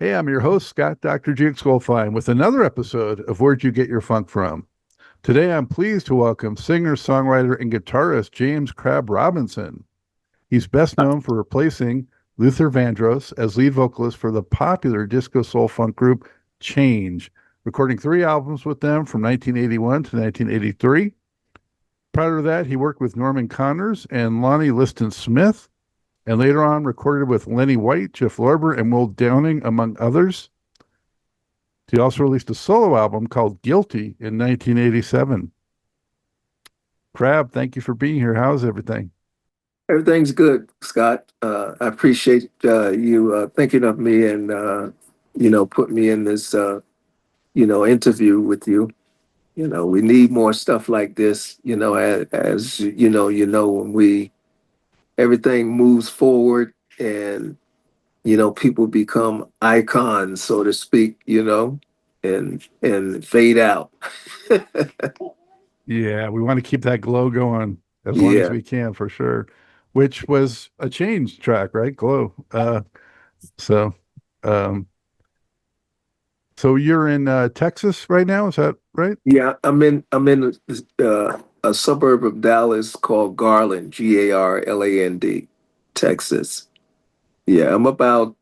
Hey, I'm your host, Scott Dr. Jukes Goldfine, with another episode of Where'd You Get Your Funk From? Today, I'm pleased to welcome singer, songwriter, and guitarist James Crabb Robinson. He's best known for replacing Luther Vandross as lead vocalist for the popular disco soul funk group Change, recording 3 albums with them from 1981 to 1983. Prior to that, he worked with Norman Connors and Lonnie Liston Smith, and later on recorded with Lenny White, Jeff Lorber, and Will Downing, among others. He also released a solo album called Guilty in 1987. Crabb, thank you for being here. How's everything? Everything's good, Scott. I appreciate you thinking of me and putting me in this interview with you. We need more stuff like this. As when everything moves forward and people become icons, so to speak. And fade out. Yeah, we want to keep that glow going as long as Yeah. we can, for sure. Which was a Change track, right? Glow. So, um, so you're in Texas right now, is that right? Yeah, I'm in a suburb of Dallas called Garland, Garland, Texas. Yeah, I'm about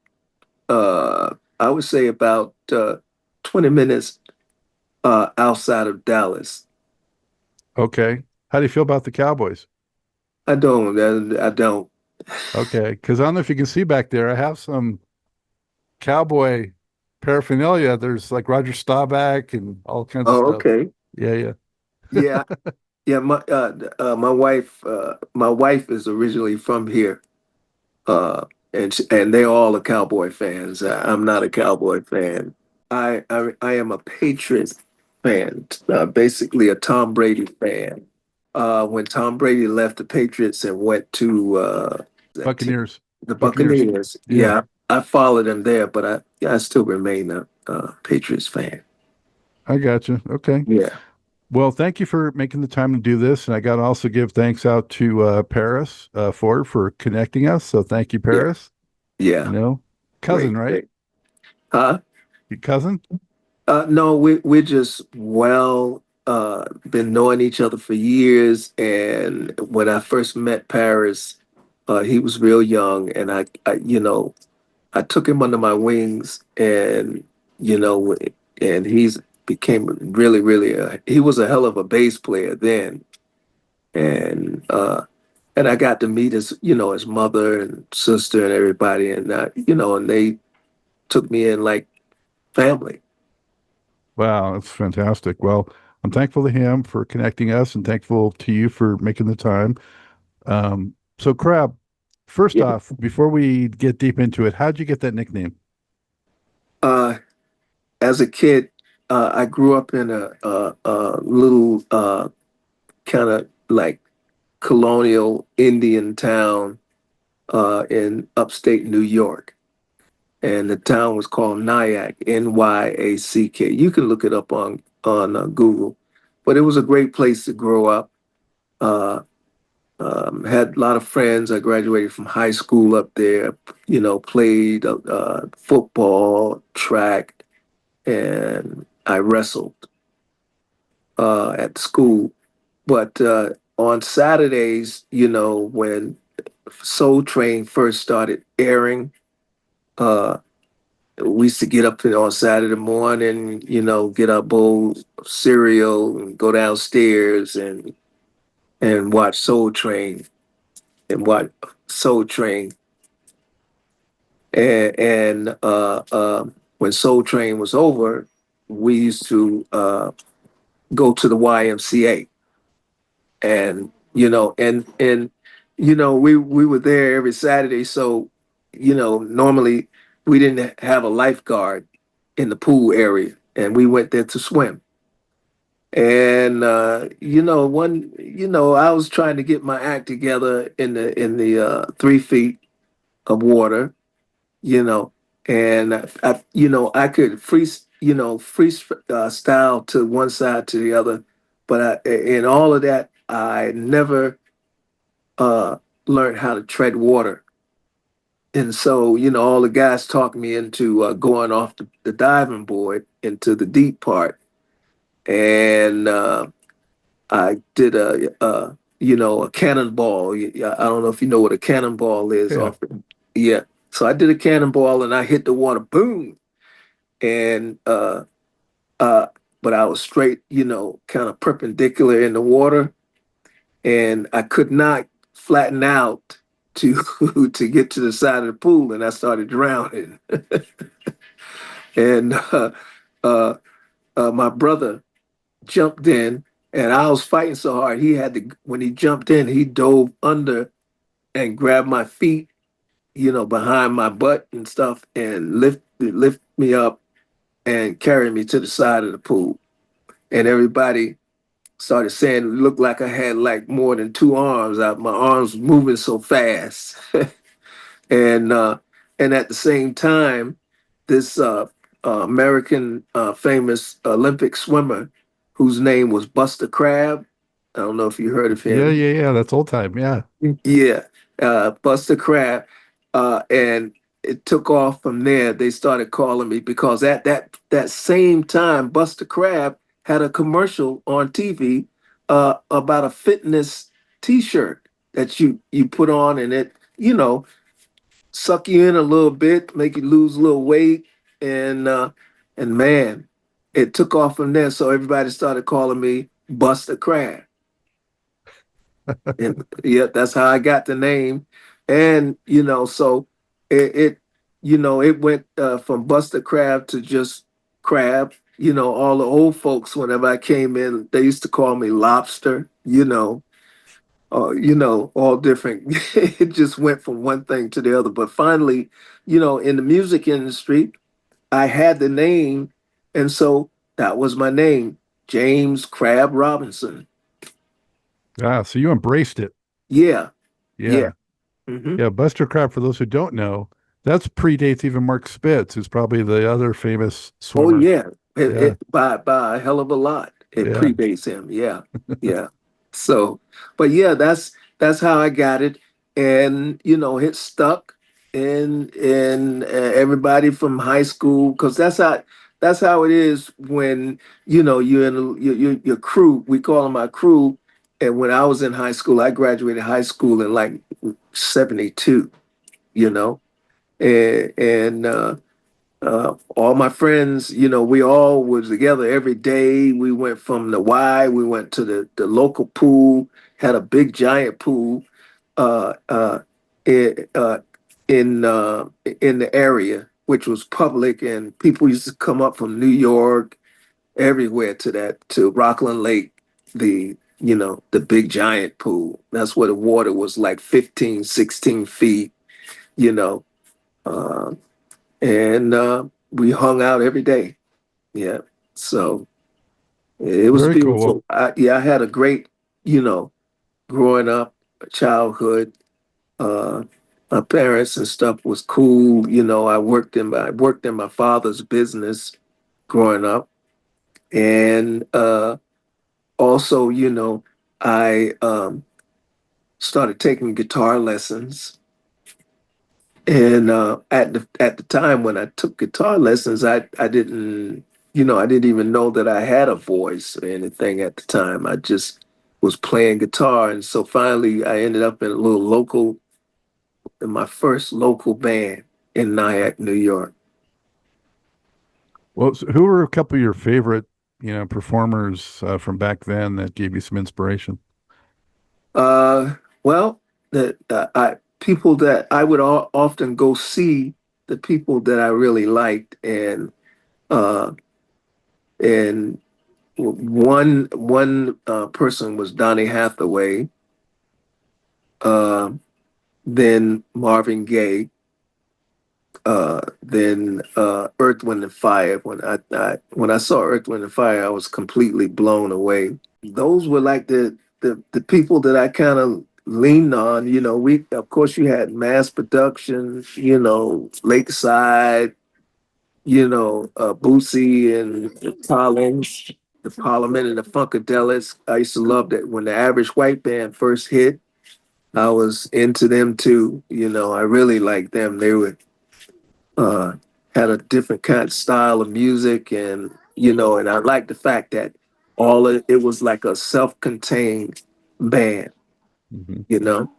I would say about 20 minutes outside of Dallas. Okay. How do you feel about the Cowboys? I don't. Okay, because I don't know if you can see back there. I have some cowboy paraphernalia. There's like Roger Staubach and all kinds of Oh, stuff. okay. Yeah, yeah. Yeah, yeah. My wife is originally from here. And they all are Cowboy fans. I'm not a Cowboy fan. I am a Patriots fan, basically a Tom Brady fan. When Tom Brady left the Patriots and went to that team, Buccaneers. the Buccaneers. Buccaneers, Yeah, yeah, I followed him there, but I still remain a Patriots fan. I got you. Okay. Yeah, Well, thank you for making the time to do this. And I got to also give thanks out to Paris Ford for connecting us. So thank you, yeah, Paris. You yeah. know, cousin, Great, right? great. Huh? Your cousin? No, we're just been knowing each other for years. And when I first met Paris, he was real young, and I took him under my wings, and you know, and he's became really, really. He was a hell of a bass player then, and I got to meet his mother and sister and everybody, and they took me in like family. Wow, that's fantastic. Well, I'm thankful to him for connecting us and thankful to you for making the time. So, Crab, first Yeah. off, before we get deep into it, how'd you get that nickname? Uh, as a kid, I grew up in a little kind of like colonial Indian town in upstate New York, and the town was called Nyack, Nyack. You can look it up on Google, but it was a great place to grow up. Uh, had a lot of friends. I graduated from high school up there. Played football, track, and I wrestled at school. But on Saturdays, when Soul Train first started airing, uh, we used to get up on Saturday morning, get our bowl of cereal and go downstairs and watch Soul Train and watch Soul Train. And when Soul Train was over, we used to go to the YMCA, and we were there every Saturday. So normally we didn't have a lifeguard in the pool area, and we went there to swim. And I was trying to get my act together in the 3 feet of water, you know, and I could free style to one side to the other, but in all of that, I never uh, learned how to tread water, And so, all the guys talked me into going off the diving board into the deep part. And I did a cannonball. I don't know if you know what a cannonball is. Yeah. Yeah. So I did a cannonball and I hit the water, boom. And, uh, but I was straight, kind of perpendicular in the water. And I could not flatten out to to get to the side of the pool, and I started drowning. And uh, my brother jumped in, and I was fighting so hard. He had to, when he jumped in, he dove under and grabbed my feet, behind my butt and stuff, and lift me up and carry me to the side of the pool. And everybody started saying it looked like I had like more than two arms. My arms moving so fast. and and at the same time, this American famous Olympic swimmer whose name was Buster Crabbe. I don't know if you heard of Yeah, him. yeah, yeah. That's old time. Yeah. Yeah, Buster Crabbe, and it took off from there. They started calling me because at that same time, Buster Crabbe had a commercial on TV about a fitness T-shirt that you put on, and it suck you in a little bit, make you lose a little weight, and man, it took off from there. So everybody started calling me Buster Crabbe. And yeah, that's how I got the name. And so it it went from Buster Crab to just Crab. All the old folks, whenever I came in, they used to call me Lobster. All different. It just went from one thing to the other. But finally, in the music industry, I had the name, and so that was my name, James Crab Robinson. Ah, so you embraced it. Yeah, Yeah. yeah. Hmm. Yeah. Buster Crab, for those who don't know, that's predates even Mark Spitz, who's probably the other famous Oh swimmer. yeah, Yeah. by a hell of a lot. It Yeah. predates him. Yeah, yeah. So, but yeah, that's how I got it, and it stuck, and everybody from high school, because that's how it is when you're in your crew. We call them our crew, and when I was in high school, I graduated high school in like '72. You know, and all my friends, we all was together every day. We went from the Y, we went to the local pool, had a big giant pool uh, uh, in, uh, in the area, which was public, and people used to come up from New York, everywhere to Rockland Lake, the big giant pool. That's where the water was like 15, 16 feet, you know. Uh, and we hung out every day. Yeah, so it was Very cool. beautiful. I had a great, you know, growing up, childhood. Uh, my parents and stuff was cool. I worked in my father's business growing up, and also, I started taking guitar lessons. And at the time when I took guitar lessons, I didn't I didn't even know that I had a voice or anything at the time. I just was playing guitar, and so finally I ended up in my first local band in Nyack, New York. Well, so who were a couple of your favorite, performers from back then that gave you some inspiration? Well, the I people that I would often go see, the people that I really liked, uh, and one person was Donny Hathaway, uh, then Marvin Gaye, then Earth, Wind and Fire. When I saw Earth, Wind and Fire, I was completely blown away. Those were like the people that I kind of leaned on. We of course you had Mass Production, Lakeside, Bootsy and the Collins, the Parliament and the Funkadelics. I used to love that when the Average White Band first hit. I was into them too. I really liked them. They were uh, had a different kind of style of music, and and I like the fact that it was like a self-contained band. Mhm. You know,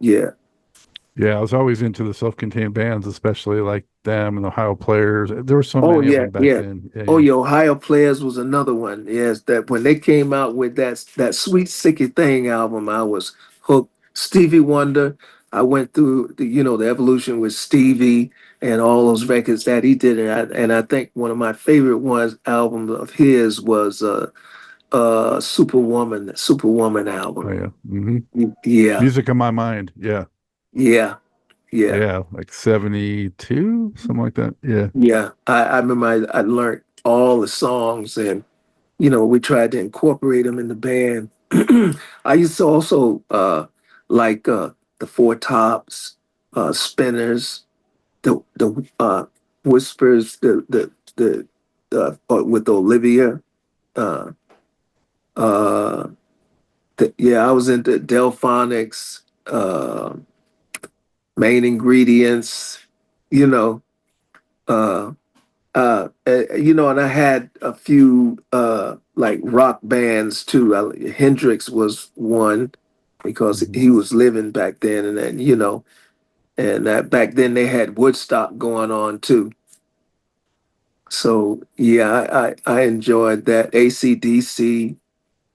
yeah. Yeah, I was always into the self-contained bands, especially like them and Ohio Players. There were so Oh many of yeah, them back yeah. then. Yeah, Oh, yeah. yeah. Ohio Players was another one. Yes, that when they came out with that Sweet Sicky Thing album, I was hooked. Stevie Wonder. I went through the evolution with Stevie and all those records that he did, and I think one of my favorite albums of his was Superwoman Oh, album. yeah. Hmm. Yeah, Music of My Mind. Yeah. yeah, yeah. Yeah. Like 72, something like that. Yeah. Yeah, I remember I learned all the songs, and we tried to incorporate them in the band. I used to also like the Four Tops, Spinners, the Whispers, with Olivia. Uh, uh, yeah, I was into Delphonics, Main Ingredients, you know. Uh, and I had a few like rock bands too. Hendrix was one because Hmm. he was living back then, and then and that back then they had Woodstock going on too. So yeah, I enjoyed that. AC/DC,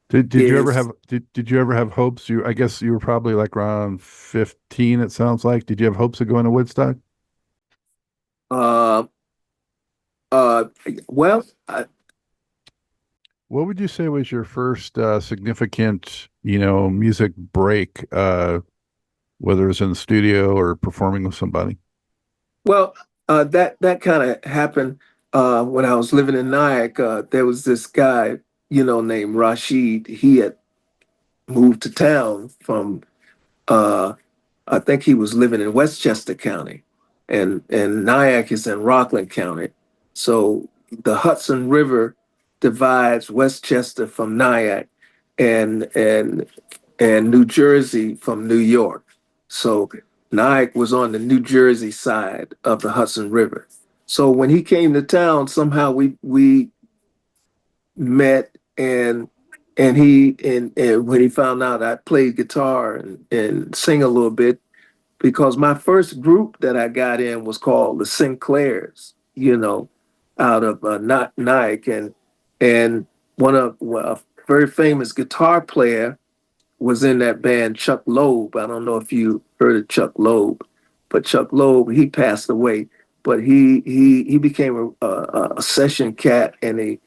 Did you ever Kiss. have did you ever have hopes? I guess you were probably like around 15, it sounds like. Did you have hopes of going to Woodstock? Uh, uh, well, What would you say was your first significant, music break, whether it was in the studio or performing with somebody? well, that kind of happened when I was living in Nyack. There was this guy, named Rashid. He had moved to town from uh, I think he was living in Westchester County, and Nyack is in Rockland County. So the Hudson River divides Westchester from Nyack, and New Jersey from New York. So Nyack was on the New Jersey side of the Hudson River. So when he came to town, somehow we met, and when he found out I played guitar and sing a little bit, because my first group that I got in was called the Sinclairs, out of Nike, and a very famous guitar player was in that band, Chuck Loeb. I don't know if you heard of Chuck Loeb, but Chuck Loeb, he passed away, but he became a session cat, and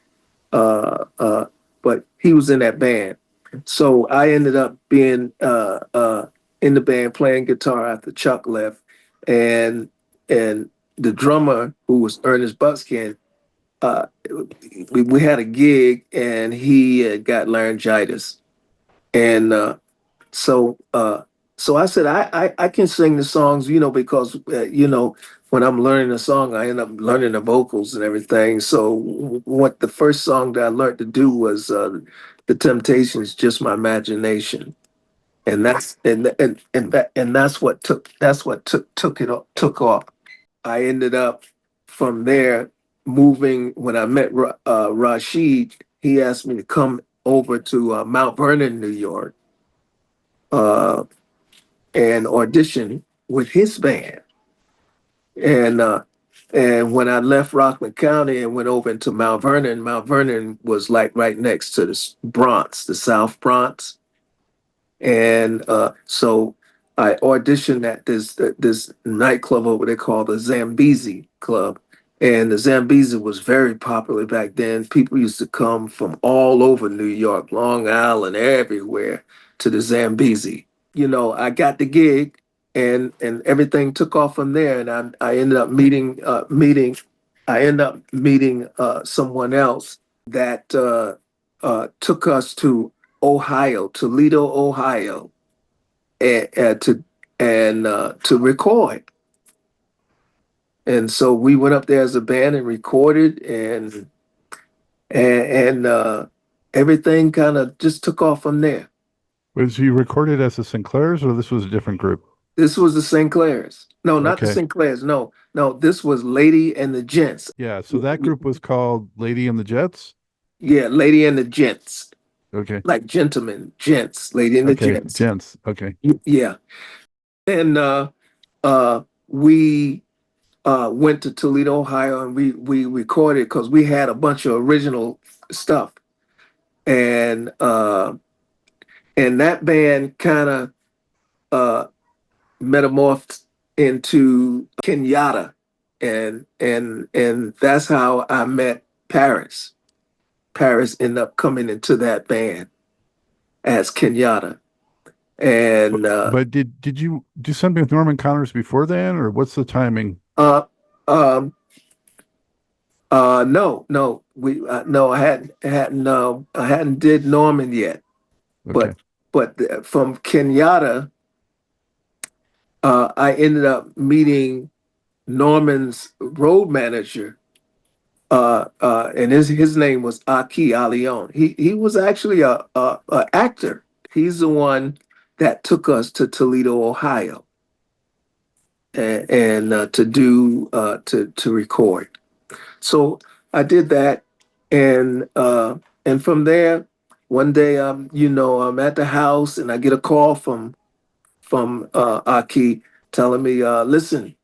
but he was in that band. So I ended up being in the band playing guitar after Chuck left, and and the drummer, who was Ernest Buckskin, uh, we had a gig, and he got laryngitis, and so so I said I can sing the songs, because when I'm learning a song, I end up learning the vocals and everything. So what the first song that I learned to do was The Temptations, Just My Imagination. And that's what took off. I ended up from there moving. When I met Rashid, he asked me to come over to Mount Vernon, New York, uh, and audition with his band. And when I left Rockland County and went over into Mount Vernon was like right next to the Bronx, the South Bronx. And so I auditioned at this nightclub over there called the Zambezi Club. And the Zambezi was very popular back then. People used to come from all over New York, Long Island, everywhere to the Zambezi. I got the gig, and everything took off from there. And I ended up meeting someone else that took us to Ohio, Toledo, Ohio, and to record. And so we went up there as a band and recorded, and everything kind of just took off from there. Was he recorded as the Sinclairs, or this was a different group? This was the Sinclairs. No, not the Okay. Sinclairs. No, no, this was Lady and the Gents. Yeah. So that group was called Lady and the Jets. Yeah, Lady and the Gents, Okay. like gentlemen, gents, Lady and the Okay. Gents. Gents. Okay. Yeah, and we went to Toledo, Ohio, and we recorded because we had a bunch of original stuff, and that band kind of uh, metamorphed into Kenyatta, and that's how I met Paris. Paris ended up coming into that band as Kenyatta, But, and but did you do something with Norman Connors before then, or what's the timing? uh, um, no, no, no, I hadn't did Norman yet, Okay. but from Kenyatta, I ended up meeting Norman's road manager, and his name was Aki Alion. He was actually a actor. He's the one that took us to Toledo, Ohio, and to do to record. So I did that, and from there, one day I'm at the house and I get a call from Aki telling me, listen,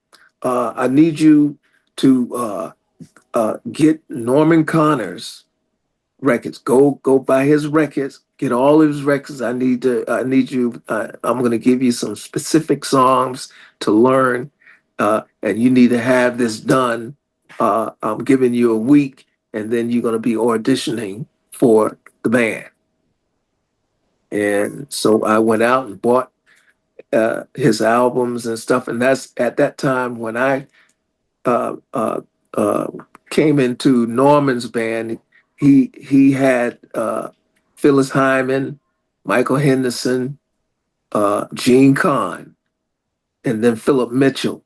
I need you to get Norman Connors records. Go buy his records. Get all of his records. I need you. I'm going to give you some specific songs to learn, and you need to have this done. I'm giving you a week, and then you're going to be auditioning for the band. And so I went out and bought his albums and stuff. And that's at that time when I uh, uh, uh, came into Norman's band. He had Phyllis Hyman, Michael Henderson, Gene Kahn, and then Philip Mitchell.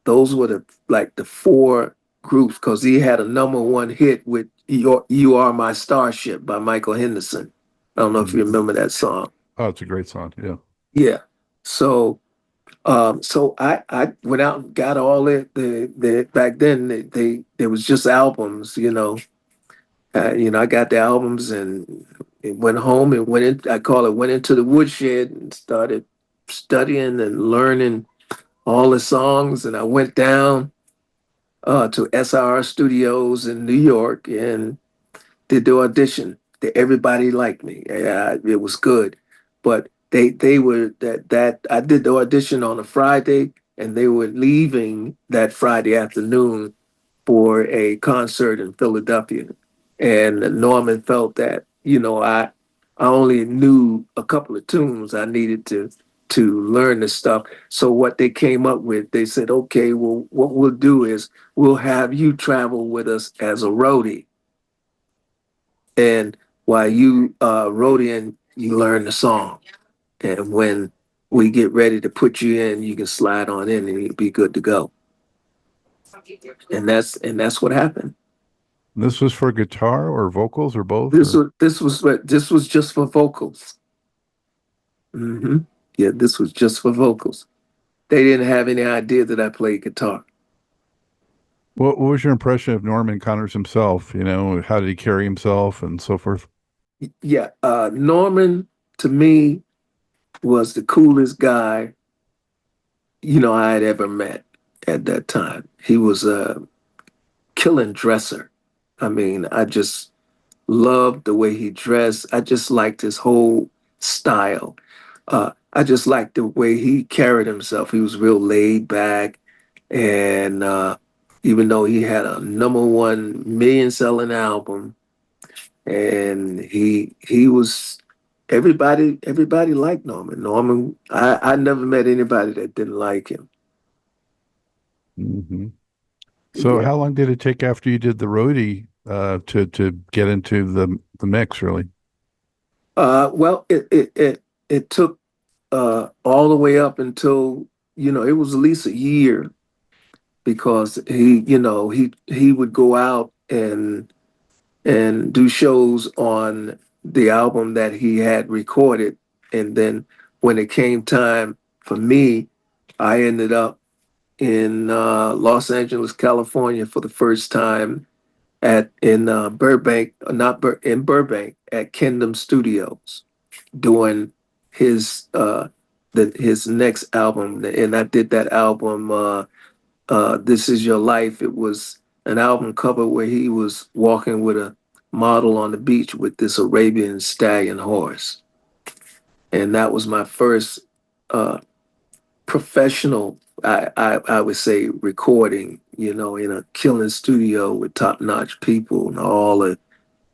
Those were the four groups because he had a #1 hit with "You Are My Starship" by Michael Henderson. I don't know if you Mhm. remember that song. Oh, it's a great song. Yeah. Yeah. So so I went out and got all the back then they there was just albums, I got the albums and it went home and went into the woodshed and started studying and learning all the songs. And I went down to SR Studios in New York and did the audition. Everybody liked me. It was good, but they were that I did the audition on a Friday, and they were leaving that Friday afternoon for a concert in Philadelphia. And Norman felt that I only knew a couple of tunes. I needed to learn the stuff. So what they came up with, they said, okay, well, what we'll do is we'll have you travel with us as a roadie. And while you wrote in, you learn the song. And when we get ready to put you in, you can slide on in and you'll be good to go. And that's what happened. This was for guitar or vocals or both? This Or was this was just for vocals. hmm Yeah, this was just for vocals. They didn't have any idea that I played guitar. what was your impression of Norman Connors himself? How did he carry himself and so forth? Yeah, Norman to me was the coolest guy I had ever met at that time. He was a killing dresser. I mean, I just loved the way he dressed. I just liked his whole style. I just liked the way he carried himself. He was real laid back, and even though he had a #1 million selling album, and he was everybody liked Norman. Norman, I never met anybody that didn't like him. Hmm. So Yeah. how long did it take after you did the roadie to get into the mix, really? Well, it took all the way up until it was at least a year because he would go out and do shows on the album that he had recorded And then when it came time for me, I ended up in Los Angeles, California for the first time at in Burbank, in Burbank at Kingdom Studios doing his his next album, and I did that album. This Is Your Life. It was an album cover where he was walking with a model on the beach with this Arabian stallion horse, and that was my first uh, professional. I would say recording, in a killing studio with top notch people and all of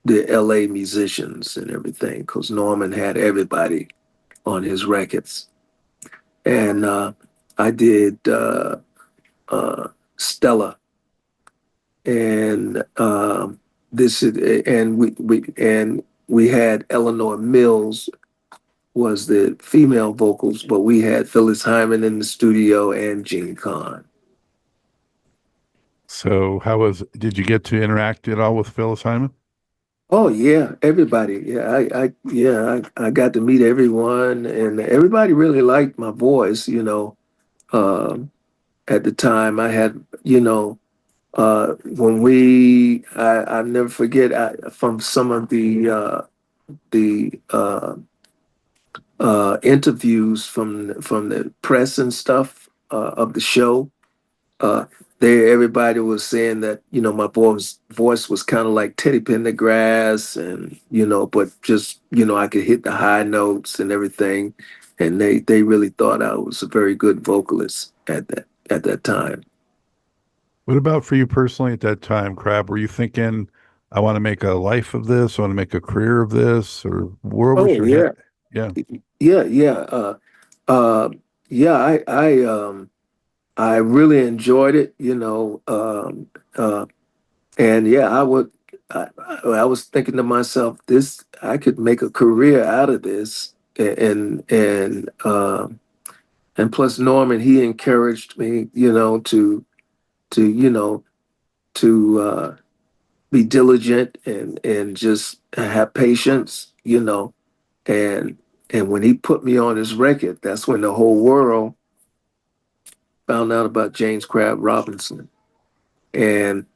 the LA musicians and everything, because Norman had everybody on his records. And I did Stella, and we had Eleanor Mills was the female vocals, but we had Phyllis Hyman in the studio and Gene Kahn. So did you get to interact at all with Phyllis Hyman? Oh yeah, everybody. I got to meet everyone, and everybody really liked my voice. At the time, I had, when I never forget from some of the interviews from the press and stuff of the show. Everybody was saying that my voice was kind of like Teddy Pendergrass, and but just I could hit the high notes and everything, and they really thought I was a very good vocalist at that time. What about for you personally at that time, Crab? Were you thinking, I want to make a life of this, I want to make a career of this, or where was Oh your yeah, head? Yeah. yeah. Uh, yeah. I really enjoyed it, and yeah, I was thinking to myself, this I could make a career out of this, and plus Norman, he encouraged me, to be diligent and just have patience, and when he put me on his record, that's when the whole world found out about James Crabb Robinson, and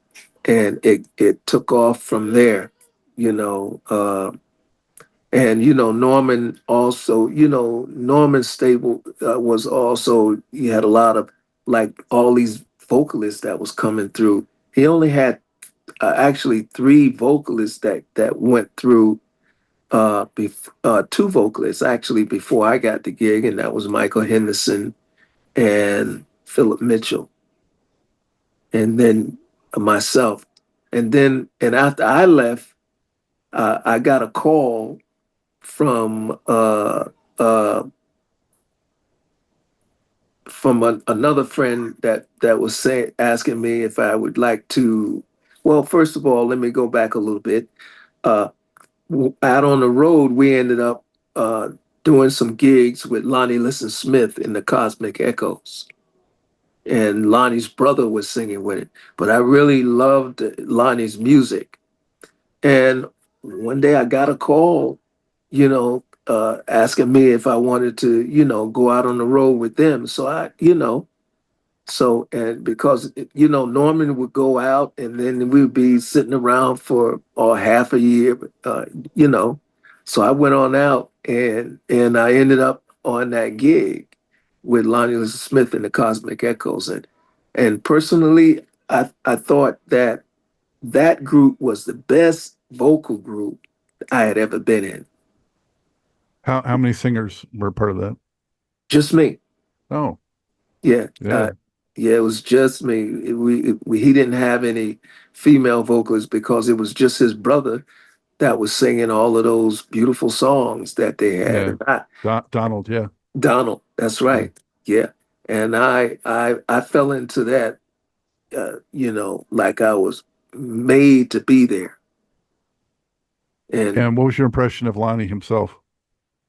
it took off from there, you know. And Norman also, Norman Stable was also, he had a lot of like all these vocalists that was coming through. He only had actually three vocalists that went through. Two vocalists actually before I got the gig, and that was Michael Henderson and Philip Mitchell, and then myself. And after I left, I got a call from uh, another friend that was asking me if I would like to. Well, first of all, let me go back a little bit. Uh, Out on the road, we ended up doing some gigs with Lonnie Liston Smith in the Cosmic Echoes, and Lonnie's brother was singing with it. But I really loved Lonnie's music, and one day I got a call, asking me if I wanted to, go out on the road with them. So and because, Norman would go out and then we would be sitting around for half a year, you know. So I went on out and I ended up on that gig with Lonnie Liston Smith and the Cosmic Echoes. And personally, I thought that group was the best vocal group I had ever been in. How many singers were part of that? Just me. Oh, Yeah. yeah. Yeah, it was just me. He didn't have any female vocalists because it was just his brother that was singing all of those beautiful songs that they had. Yeah. And Donald, yeah. Donald, that's Yeah. right. Yeah. And I fell into that, like I was made to be there. And And what was your impression of Lonnie himself?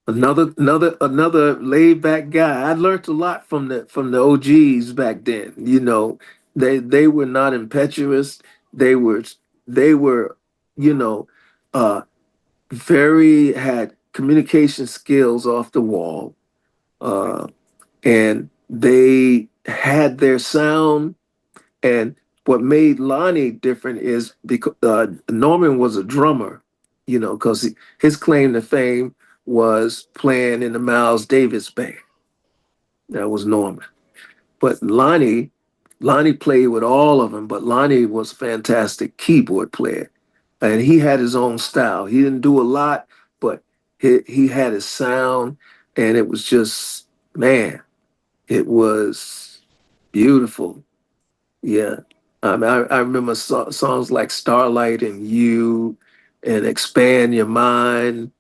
another laid back guy. I learned a lot from the OGs back then. They were not impetuous. They were, you know, uh very had communication skills off the wall. And they had their sound. And what made Lonnie different is because Norman was a drummer, because his claim to fame was playing in the Miles Davis band. That was Norman. But Lonnie played with all of them, but Lonnie was a fantastic keyboard player. And he had his own style. He didn't do a lot, but he had his sound, and it was just, man, it was beautiful. Yeah. I remember songs like Starlight and You and Expand Your Mind,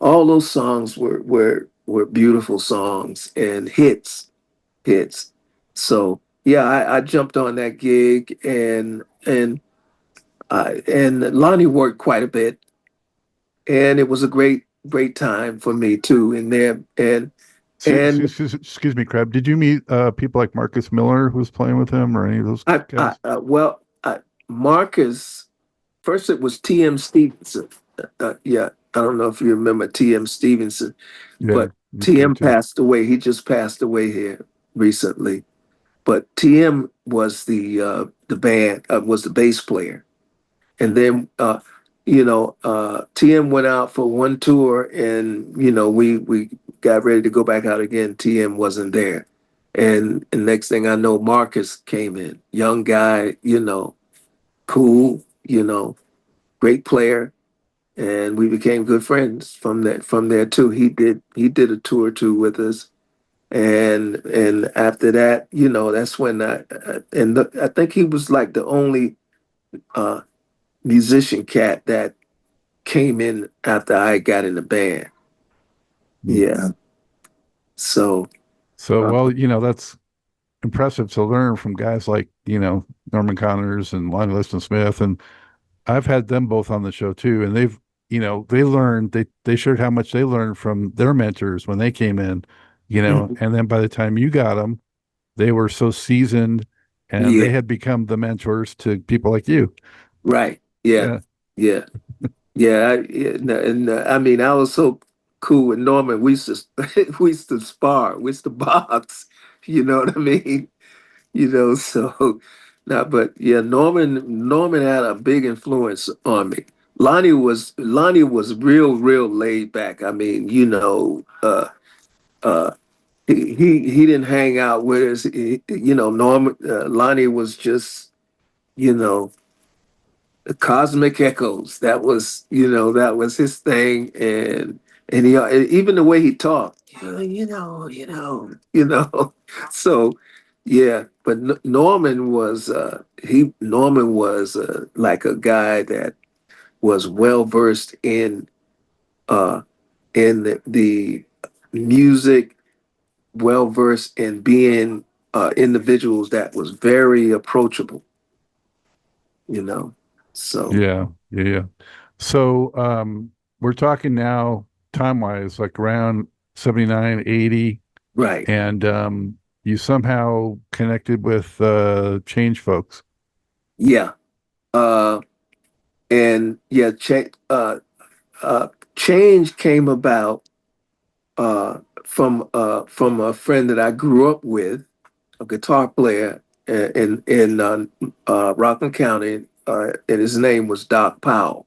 all those songs were beautiful songs and hits. So yeah, I jumped on that gig, and Lonnie worked quite a bit, and it was a great time for me too in there. And Excuse me, Crab. Did you meet people like Marcus Miller, who was playing with him, or any of those guys? Marcus, first it was T.M. Stevenson. Yeah, I don't know if you remember T.M. Stevenson, Yeah, but me T.M. too. passed away. He just passed away here recently. But T.M. was was the bass player. And then TM went out for one tour, and we got ready to go back out again. TM wasn't there, and next thing I know, Marcus came in, young guy, cool, great player, and we became good friends from there too. He did a tour too with us, and after that, that's when I think he was like the only musician cat that came in after I got in the band. Yeah. So, Well, that's impressive to learn from guys like, Norman Connors and Lonnie Liston Smith. And I've had them both on the show too. And they've, they learned, they shared how much they learned from their mentors when they came in, and then by the time you got them, they were so seasoned and yeah, they had become the mentors to people like you. right. Yeah. Yeah. Yeah. I mean, I was so cool with Norman. We used to, we used to spar, we used to box, you know what I mean? So now, but yeah, Norman had a big influence on me. Lonnie was real laid back. I mean, uh, he didn't hang out with us. Norman Lonnie was just, you know, the cosmic echoes. That was his thing, and even the way he talked. So yeah, but Norman was like a guy that was well versed uh in the music, well versed in being individuals that was very approachable, you know. So Yeah. So, we're talking now time wise, like around 79, 80, right. and you somehow connected with Change folks. Yeah. Uh and yeah, change came about from a friend that I grew up with, a guitar player in Rockland County, and his name was Doc Powell.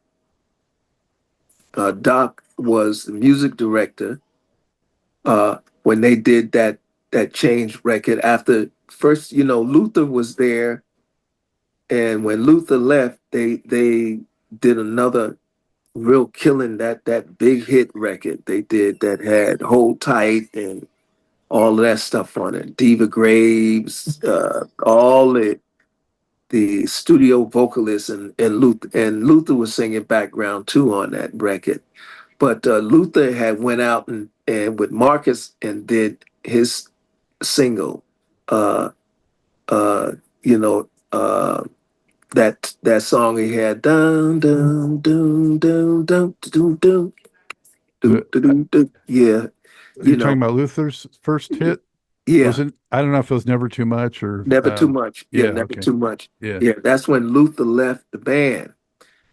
Doc was the music director when they did that Change record. After first, Luther was there, and when Luther left, they did another real killing, that big hit record they did that had Hold Tight and all of that stuff on it. Diva Graves, all the studio vocalists, and Luther was singing background too on that record. But Luther had went out and with Marcus and did his single, uh, uh, you know, that song he had, dun dun dun dun dun dun dun dun The, dun dun. Yeah, are you you know, talking about Luther's first hit? Was yeah. it? I don't know if it was Never Too Much or. Never too much. Yeah, Yeah. never Okay. too much. Yeah. Yeah, that's when Luther left the band.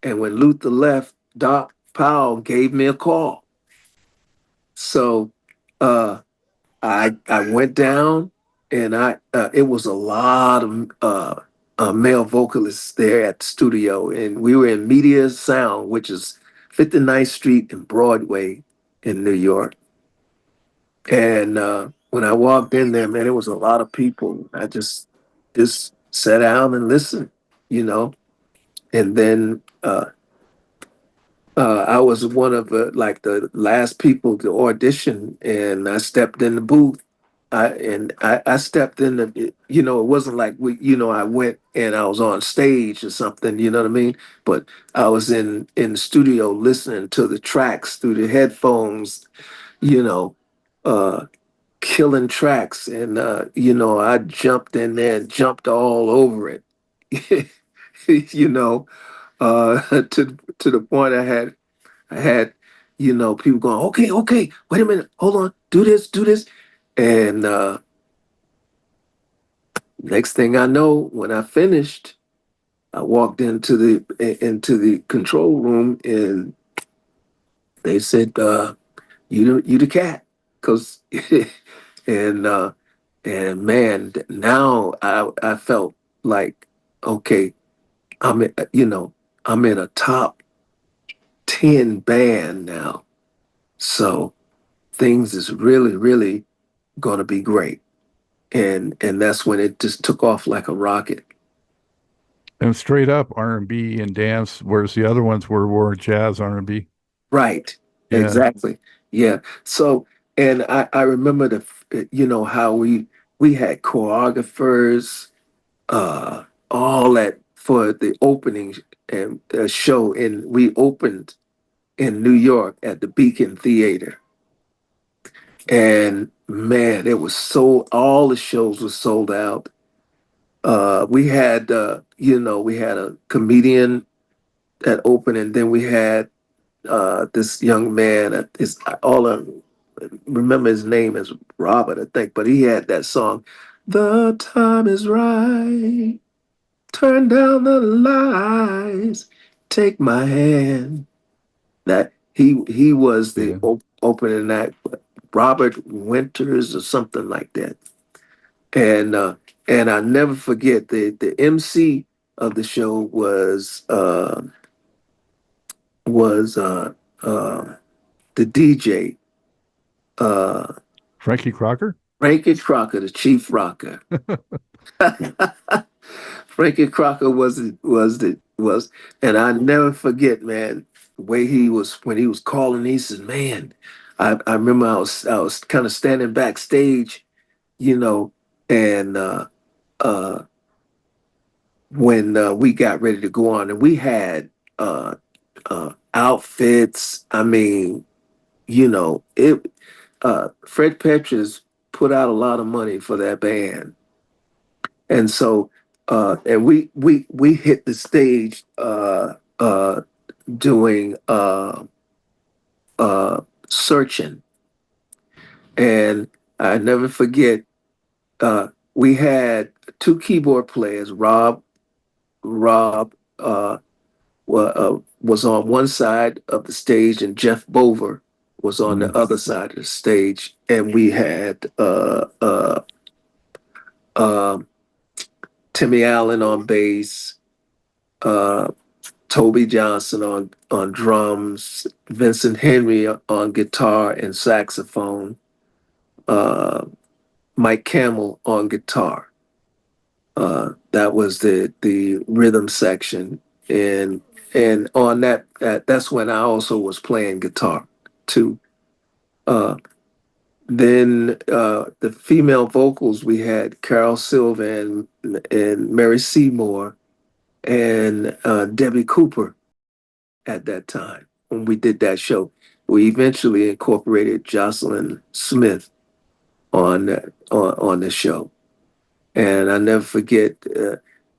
And when Luther left, Doc Powell gave me a call. So I went down, and it was a lot of male vocalists there at the studio, and we were in Media Sound, which is 59th Street and Broadway in New York. And when I walked in there, man, it was a lot of people. I just sat down and listened, you know. And then I was one of the last people to audition, and I stepped in the booth. I stepped in the, it wasn't like I went and I was on stage or something, you know what I mean? But I was in the studio listening to the tracks through the headphones, you know, uh, killing tracks, and I jumped in there and jumped all over it, you know, to the point I had, people going, okay, okay, wait a minute, hold on, do this. And next thing I know, when I finished, I walked into the control room, and they said, you the cat. Cause and man, now I felt like, okay, I'm in a top 10 band now. So things is really, really gonna be great. And that's when it just took off like a rocket. And straight up R&B and dance, whereas the other ones were more jazz R&B. Right. Yeah. Exactly. Yeah. So, and I remember how we had choreographers, all that for the opening and show, and we opened in New York at the Beacon Theater. And man, all the shows were sold out. We had a comedian that opened, and then we had this young man. All I remember his name is Robert, I think, but he had that song, "The Time Is Right, Turn Down the Lights, Take My Hand." That he was the Yeah. opening act, Robert Winters or something like that. And I never forget the MC of the show was the DJ, uh, Frankie Crocker? Frankie Crocker, the chief rocker. Frankie Crocker was, and I never forget, man, the way he was when he was calling. He says, "Man," I remember I was kind of standing backstage, you know, and uh, when we got ready to go on, and we had outfits. I mean, it. Fred Petras put out a lot of money for that band, and so and we hit the stage doing searching, and I never forget. We had two keyboard players. Rob was on one side of the stage, and Jeff Bover was on the other side of the stage, and we had um Timmy Allen on bass, uh, Toby Johnson on drums, Vincent Henry on guitar and saxophone, uh, Mike Campbell on guitar. That was the rhythm section, and on that's when I also was playing guitar too. Uh, then the female vocals, we had Carol Silva and Mary Seymour and Debbie Cooper at that time when we did that show. We eventually incorporated Jocelyn Smith on the show, and I never forget.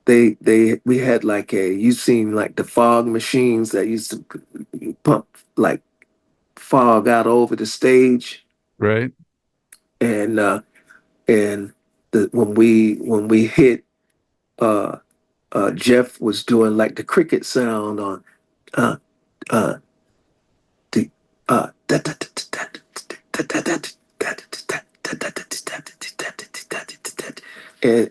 We had like you seen like the fog machines that used to pump like fog out over the stage, Right. and and when we hit, uh Jeff was doing like the cricket sound on uh uh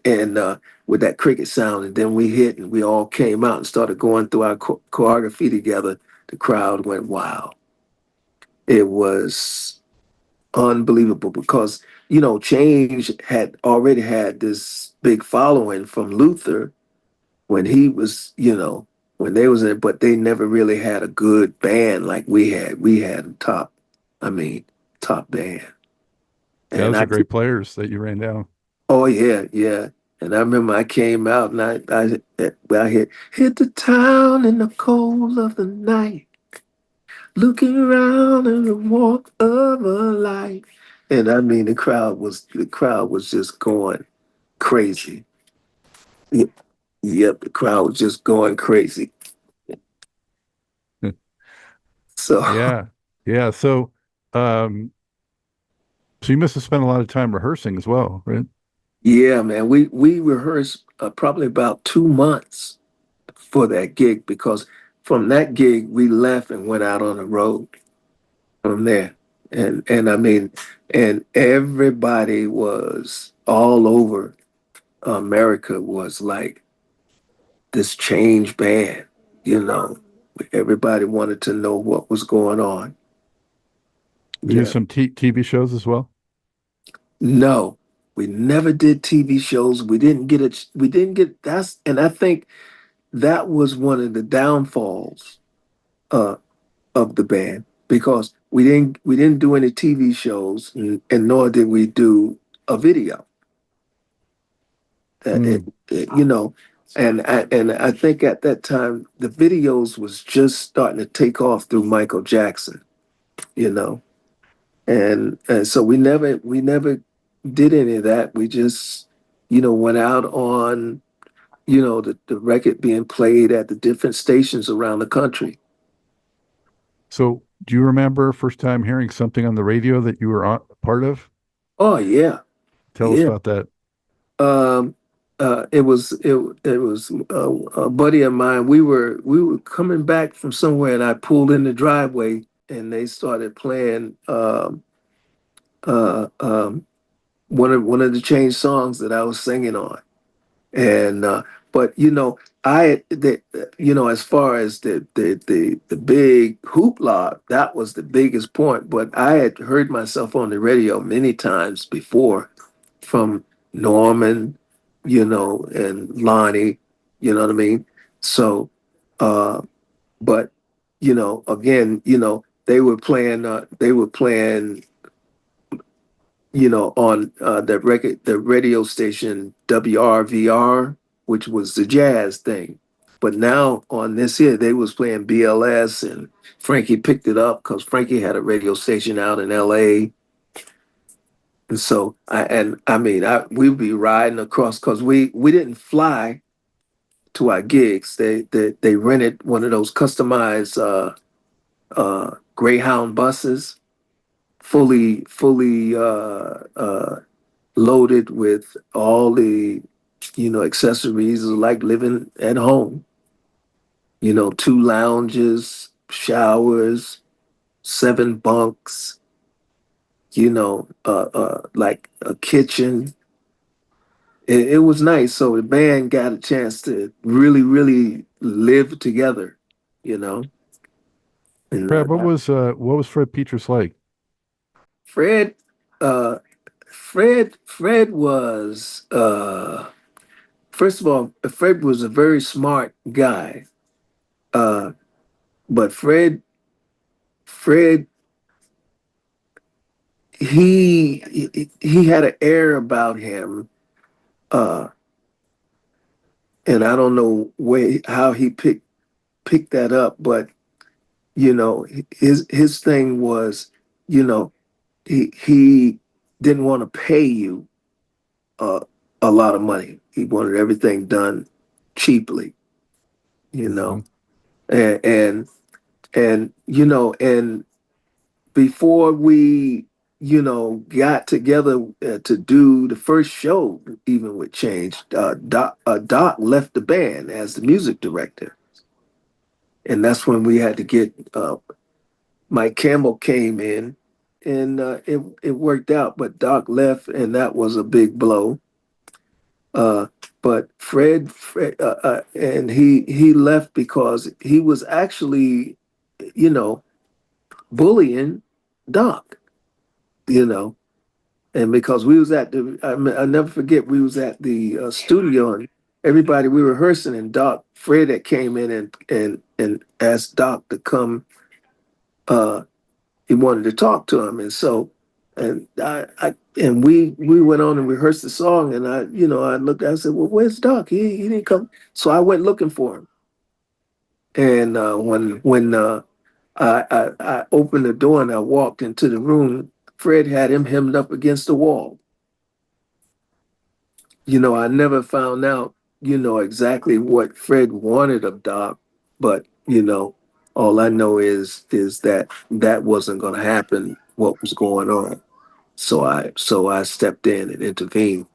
and with that cricket sound, and then we hit, and we all came out and started going through our choreography together. The crowd went wild. It was unbelievable because Change had already had this big following from Luther when he was, when they was in, but they never really had a good band like we had. We had top band. Yeah, And those are I, great players that you ran down. oh yeah, yeah. And I remember I came out and I hit the town in the cold of the night, looking around in the warmth of a light. And I mean, the crowd was just going crazy. Yep, yep, the crowd was just going crazy. So Yeah. Yeah. Um, so you must have spent a lot of time rehearsing as well, right? yeah, man, we rehearsed probably about 2 months for that gig because from that gig we left and went out on the road from there. And I mean, and everybody was all over America was like this Change band, you know. Everybody wanted to know what was going on. Did you do Yeah. some TV shows as well? No, we never did TV shows. We didn't get it. We didn't get that's, and I think that was one of the downfalls uh, of the band because we didn't do any TV shows, and nor did we do a video. Uh, it, Hmm. you know, and I think at that time the videos was just starting to take off through Michael Jackson. You know, and so we never did any of that. We just went out on the record being played at the different stations around the country. So do you remember first time hearing something on the radio that you were part of? Oh yeah, Tell us yeah. about that. Um, it was a buddy of mine. We were coming back from somewhere, and I pulled in the driveway, and they started playing uh, um, one of the Change songs that I was singing on. And but as far as the big hoopla, that was the biggest point. But I had heard myself on the radio many times before from Norman, and Lonnie, you know what I mean? So but again, they were playing on the radio station WRVR, which was the jazz thing. But now on this here, they was playing BLS, and Frankie picked it up because Frankie had a radio station out in LA. And so we'd be riding across because we didn't fly to our gigs. They rented one of those customized Greyhound buses, fully loaded with all the accessories like living at home. Two lounges, showers, 7 bunks, like a kitchen. It was nice. So the band got a chance to really, really live together, you know. And Brad, what was Fred Petrus like? Fred, uh, Fred was first of all, Fred was a very smart guy. Uh, but Fred, he had an air about him, uh, and I don't know how he picked that up, but his thing was, you know, he didn't want to pay you uh, a lot of money. He wanted everything done cheaply, you know, Mhm. and and before we got together to do the first show even with Change, Doc left the band as the music director, and that's when we had to get Mike Campbell came in, and it worked out. But Doc left, and that was a big blow. But Fred, and he left because he was actually, you know, bullying Doc, you know, and because we was at the, I never forget, we was at the studio, and everybody we were rehearsing, and Fred had came in and asked Doc to come. He wanted to talk to him, and so, and we went on and rehearsed the song, and I looked, I said, well, where's Doc? He didn't come, so I went looking for him, and when I opened the door and I walked into the room, Fred had him hemmed up against the wall. I never found out, exactly what Fred wanted of Doc, but all I know is that wasn't going to happen. What was going on? So I stepped in and intervened,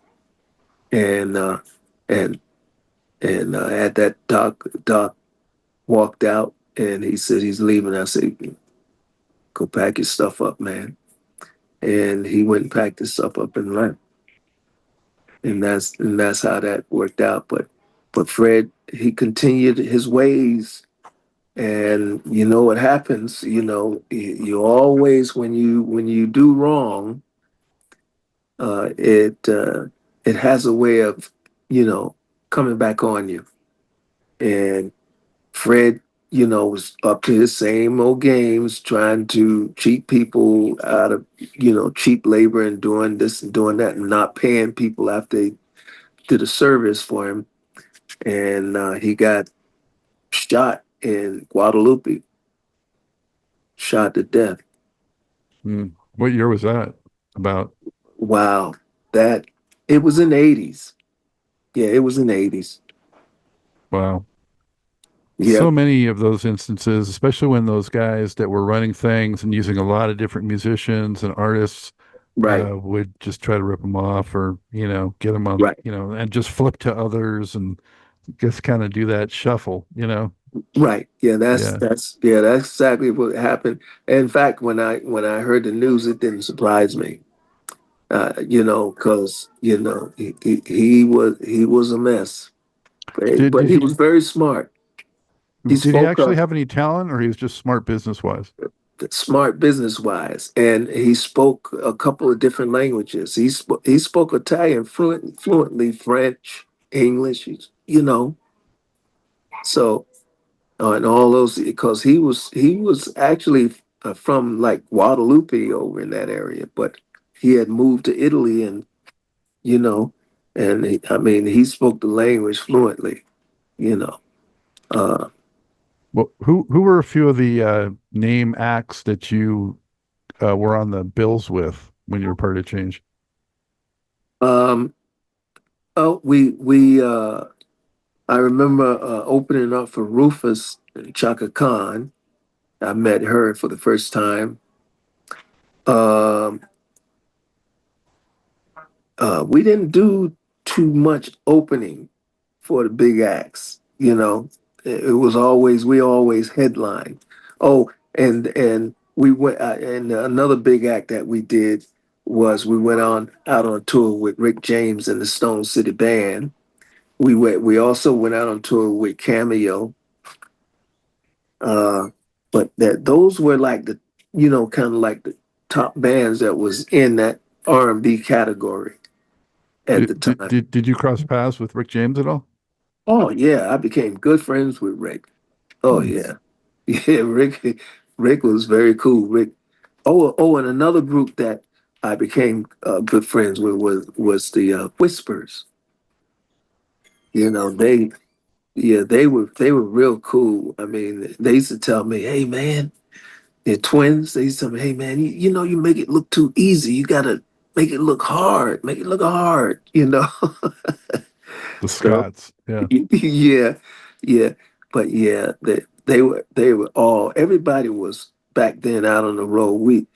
and and at that Doc walked out, and he said he's leaving. I said, go pack your stuff up, man. And he went and packed his stuff up and left. And that's how that worked out. But Fred, he continued his ways, and you know what happens. You always, when you do wrong, it has a way of coming back on you. And Fred, was up to his same old games, trying to cheat people out of, cheap labor, and doing this and doing that, and not paying people after they did a service for him. And he got shot in Guadalupe, shot to death. What year was that about? Wow. It was in the 80s. Yeah, it was in the 80s. Wow. Yeah. So many of those instances, especially when those guys that were running things and using a lot of different musicians and artists Right. would just try to rip them off, or get them on, Right. and just flip to others and just kind of do that shuffle. Right. Yeah, that's Yeah. that's yeah, that's exactly what happened. In fact, when I heard the news, it didn't surprise me. Because he was a mess, Did but did he was he very smart. He did he spoke actually up, have any talent, or he was just smart business wise? smart business wise, and he spoke a couple of different languages. He spoke Italian fluently, French, English. So and all those, because he was actually from like Guadalupe over in that area, but he had moved to Italy, and you know, and I mean, he spoke the language fluently, you know. Uh, Well, who were a few of the name acts that you were on the bills with when you were part of Change? um, oh, I remember opening up for Rufus and Chaka Khan. I met her for the first time. Um, we didn't do too much opening for the big acts. It was always, we always headline. Oh, and we went, and another big act that we did was we went on out on tour with Rick James and the Stone City Band. We also went out on tour with Cameo. uh but those were like the, kind of like the top bands that was in that R&B category at the Did, did time. did did you cross paths with Rick James at all? Oh yeah, I became good friends with Rick. Oh Hmm. yeah. Yeah, Rick was very cool. Rick. Oh, and another group that I became good friends with was the Whispers. They, yeah, they were real cool. I mean, they used to tell me, "Hey man, they're twins." They used to tell me, "Hey man, you make it look too easy. You gotta make it look hard. Make it look hard." The So Scots. Yeah. yeah, yeah, but yeah, they were all, everybody was back then out on the road.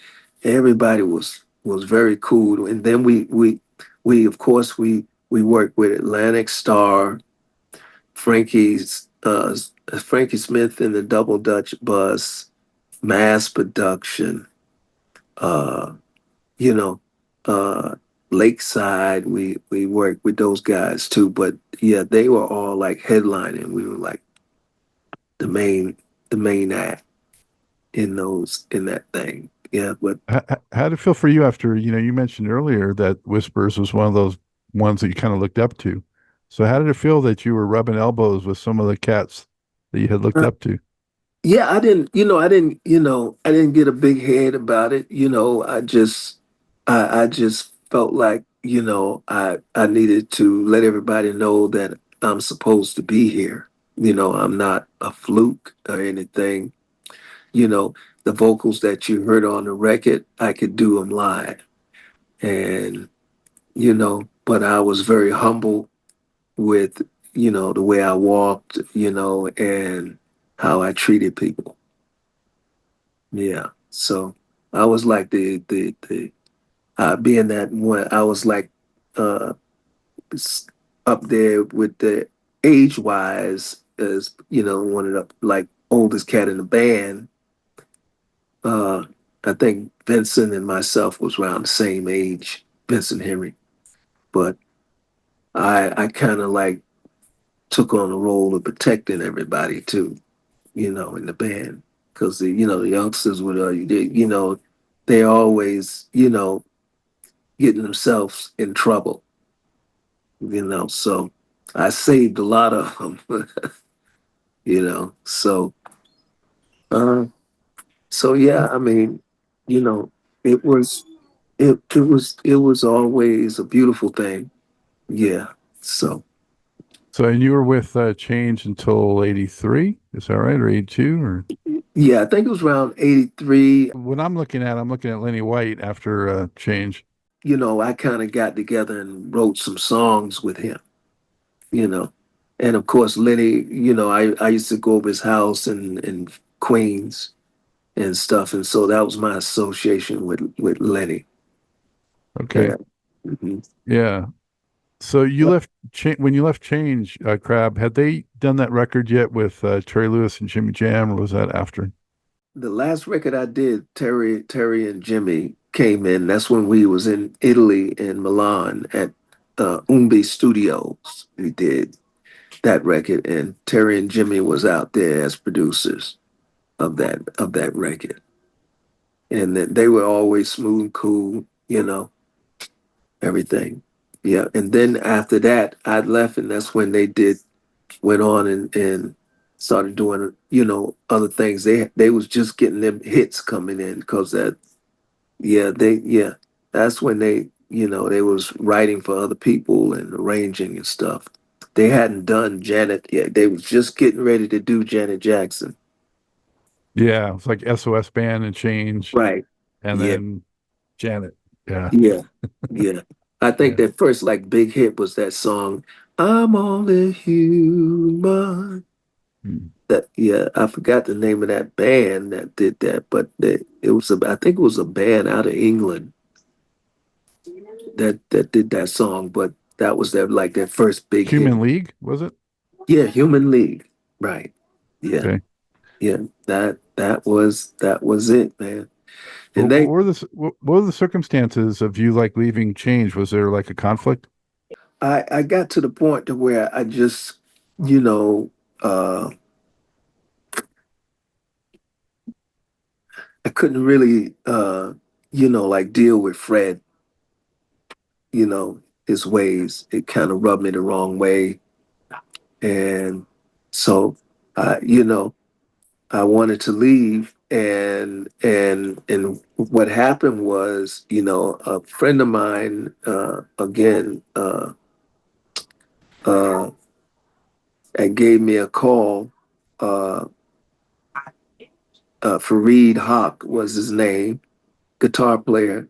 Everybody was very cool, and then we of course we worked with Atlantic Star, Frankie's Frankie Smith and the Double Dutch Bus, mass production, uh, you know, uh, Lakeside, we worked with those guys too, but yeah, they were all like headlining. We were like the main the main act in that thing. Yeah, but How did it feel for you after, you mentioned earlier that Whispers was one of those ones that you kind of looked up to. So how did it feel that you were rubbing elbows with some of the cats that you had looked uh, up to? yeah, I didn't get a big head about it. I just felt like, I needed to let everybody know that I'm supposed to be here. I'm not a fluke or anything. You know, the vocals that you heard on the record, I could do them live. And, but I was very humble with, the way I walked, and how I treated people. Yeah. So I was like being that one, I was like uh s- up there with the age wise as, one of the like oldest cat in the band. Uh I think Vincent and myself was around the same age, Vincent Henry. But I kind of like took on the role of protecting everybody too, in the band. Because the youngsters would they always, getting themselves in trouble, so I saved a lot of them, so uh so yeah, I mean, you know it was it was always a beautiful thing. Yeah. So So, and you were with Change until 83, is that right? Or 82? Or yeah, I think it was around 83. what I'm looking at Lenny White after Change. I kind of got together and wrote some songs with him, you know and of course Lenny, I used to go over his house in Queens and stuff. And so that was my association with Lenny. Okay. Yeah. Mhm. Yeah. So you Yep. left when you left Change, Crab, had they done that record yet with Terry Lewis and Jimmy Jam, or was that after? The last record I did, Terry and Jimmy came in. That's when we was in Italy in Milan at Umbi Studios. We did that record, and Terry and Jimmy was out there as producers of that record. And then they were always smooth, cool, everything. Yeah. And then after that, I left, and that's when they went on and started doing, other things. They was just getting them hits coming in because yeah, that's when they was writing for other people and arranging and stuff. They hadn't done Janet yet. They was just getting ready to do Janet Jackson. Yeah, it's like SOS Band and Change, Right. and Yeah. then Janet. Yeah, Yeah. Yeah. I think yeah. that first like big hit was that song, I'm only human. Mm. That, yeah, I forgot the name of that band that did that, but I think it was a band out of England that did that song, but that was their first big hit. Human League, was it? Yeah, Human League. Right. Yeah. Okay. Yeah. That was it, man. Well, And they what were the circumstances of you like leaving Change? Was there like a conflict? I got to the point to where I just, you know, I couldn't really like deal with Fred, his ways. It kind of rubbed me the wrong way. And so I wanted to leave, and what happened was, a friend of mine, again, uh and gave me a call. uh Fareed Hawk was his name, guitar player,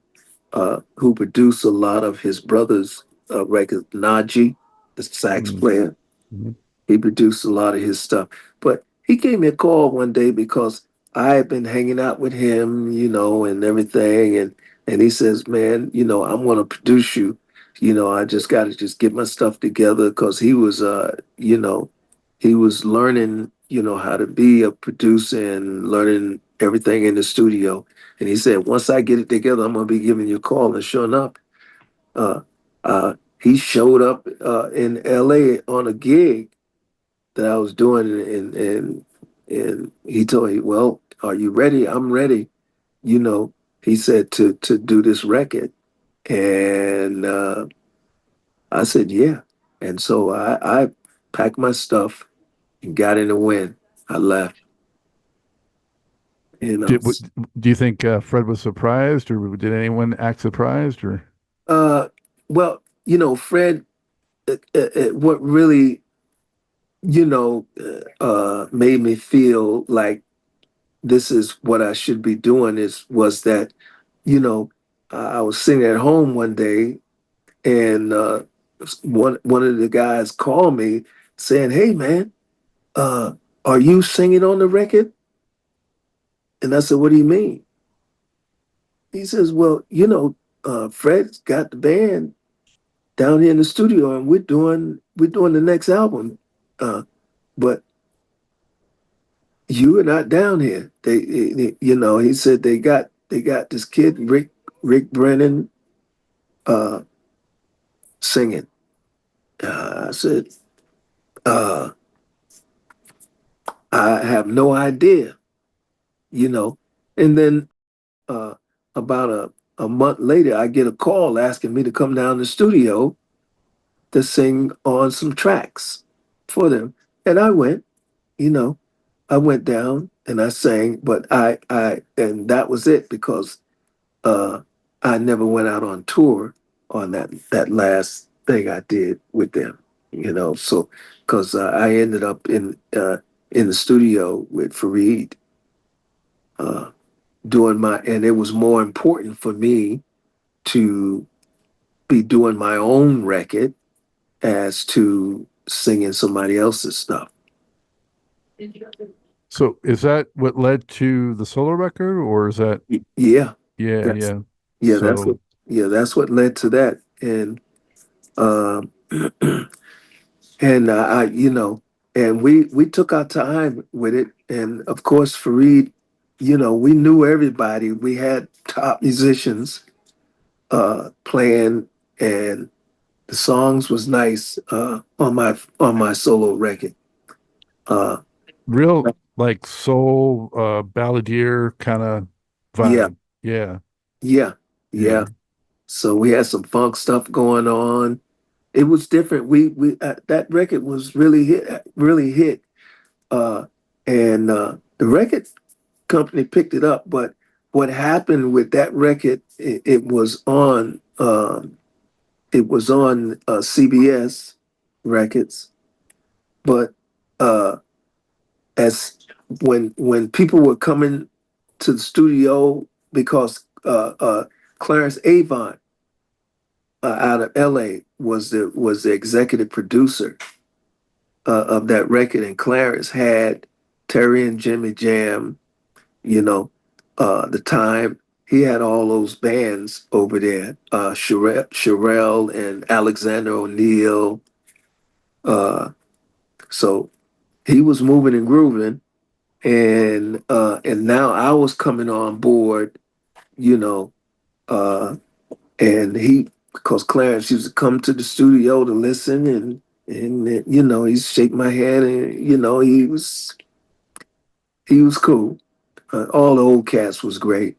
who produced a lot of his brother's records. Najee, the sax Mm. player, Mhm. he produced a lot of his stuff. But he gave me a call one day because I had been hanging out with him, and everything. And he says, "Man, I'm gonna produce you. I just gotta just get my stuff together," because he was learning, how to be a producer and learning everything in the studio. And he said, once I get it together, I'm gonna be giving you a call. And sure enough, uh, he showed up in LA on a gig that I was doing, and he told me, well, are you ready? I'm ready. You know, he said to do this record. And I said, yeah. And so I packed my stuff and got in the wind. I left. You know, Do you think Fred was surprised, or did anyone act surprised, or? uh, well, Fred, what really, made me feel like this is what I should be doing was that, you know, I was sitting at home one day, and one of the guys called me saying, "Hey, man, uh, are you singing on the record?" And I said, "What do you mean?" He says, "Well, Fred's got the band down here in the studio, and we're doing the next album, but you are not down here." He said they got this kid Rick Brennan uh, singing. I said, uh, "I have no idea," And then uh, about a month later, I get a call asking me to come down to the studio to sing on some tracks for them. And I went, you know, I went down and I sang, but and that was it because uh, I never went out on tour on that last thing I did with them, so because I ended up in the studio with Fareed uh, and it was more important for me to be doing my own record as to singing somebody else's stuff. So is that what led to the solo record, or is that? Yeah, Yeah, that's yeah. yeah, So that's what led to that. And um and and we took our time with it. And of course, Fareed, we knew everybody. We had top musicians playing, and the songs was nice on my solo record. Uh, real like soul balladeer kind of yeah, vibe. Yeah, yeah, yeah. yeah. So we had some funk stuff going on. It was different. We that record was really hit. Uh, and the record company picked it up. But what happened with that record? It was on CBS Records, but uh, as when people were coming to the studio because Clarence Avant out of LA was the executive producer of that record, and Clarence had Terry and Jimmy Jam, the time he had all those bands over there, Sherelle and Alexander O'Neill. So he was moving and grooving, and now I was coming on board, you know, uh, and because Clarence used to come to the studio to listen, and he'd shake my hand, and he was cool. All the old cats was great,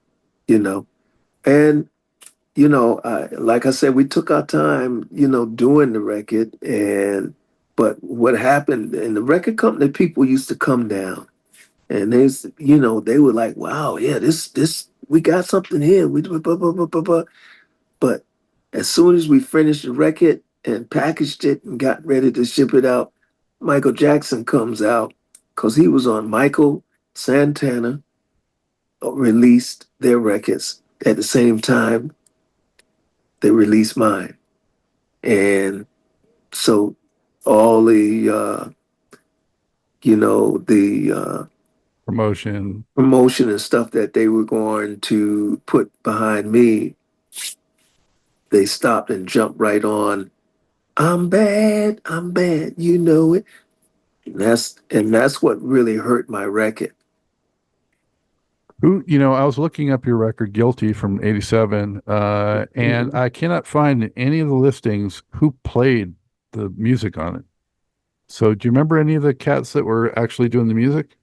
and like I said, we took our time, doing the record, but what happened, and the record company people used to come down, and they were like, "Wow, yeah, this we got something here." Blah, blah, blah, blah, blah, blah. But as soon as we finished the record and packaged it and got ready to ship it out, Michael Jackson comes out because he was on Michael Santana released their records at the same time they released mine. And so all the Promotion. promotion and stuff that they were going to put behind me, they stopped and jumped right on. I'm bad, you know it. And that's what really hurt my record. I was looking up your record Guilty from 87, and I cannot find in any of the listings who played the music on it. So do you remember any of the cats that were actually doing the music?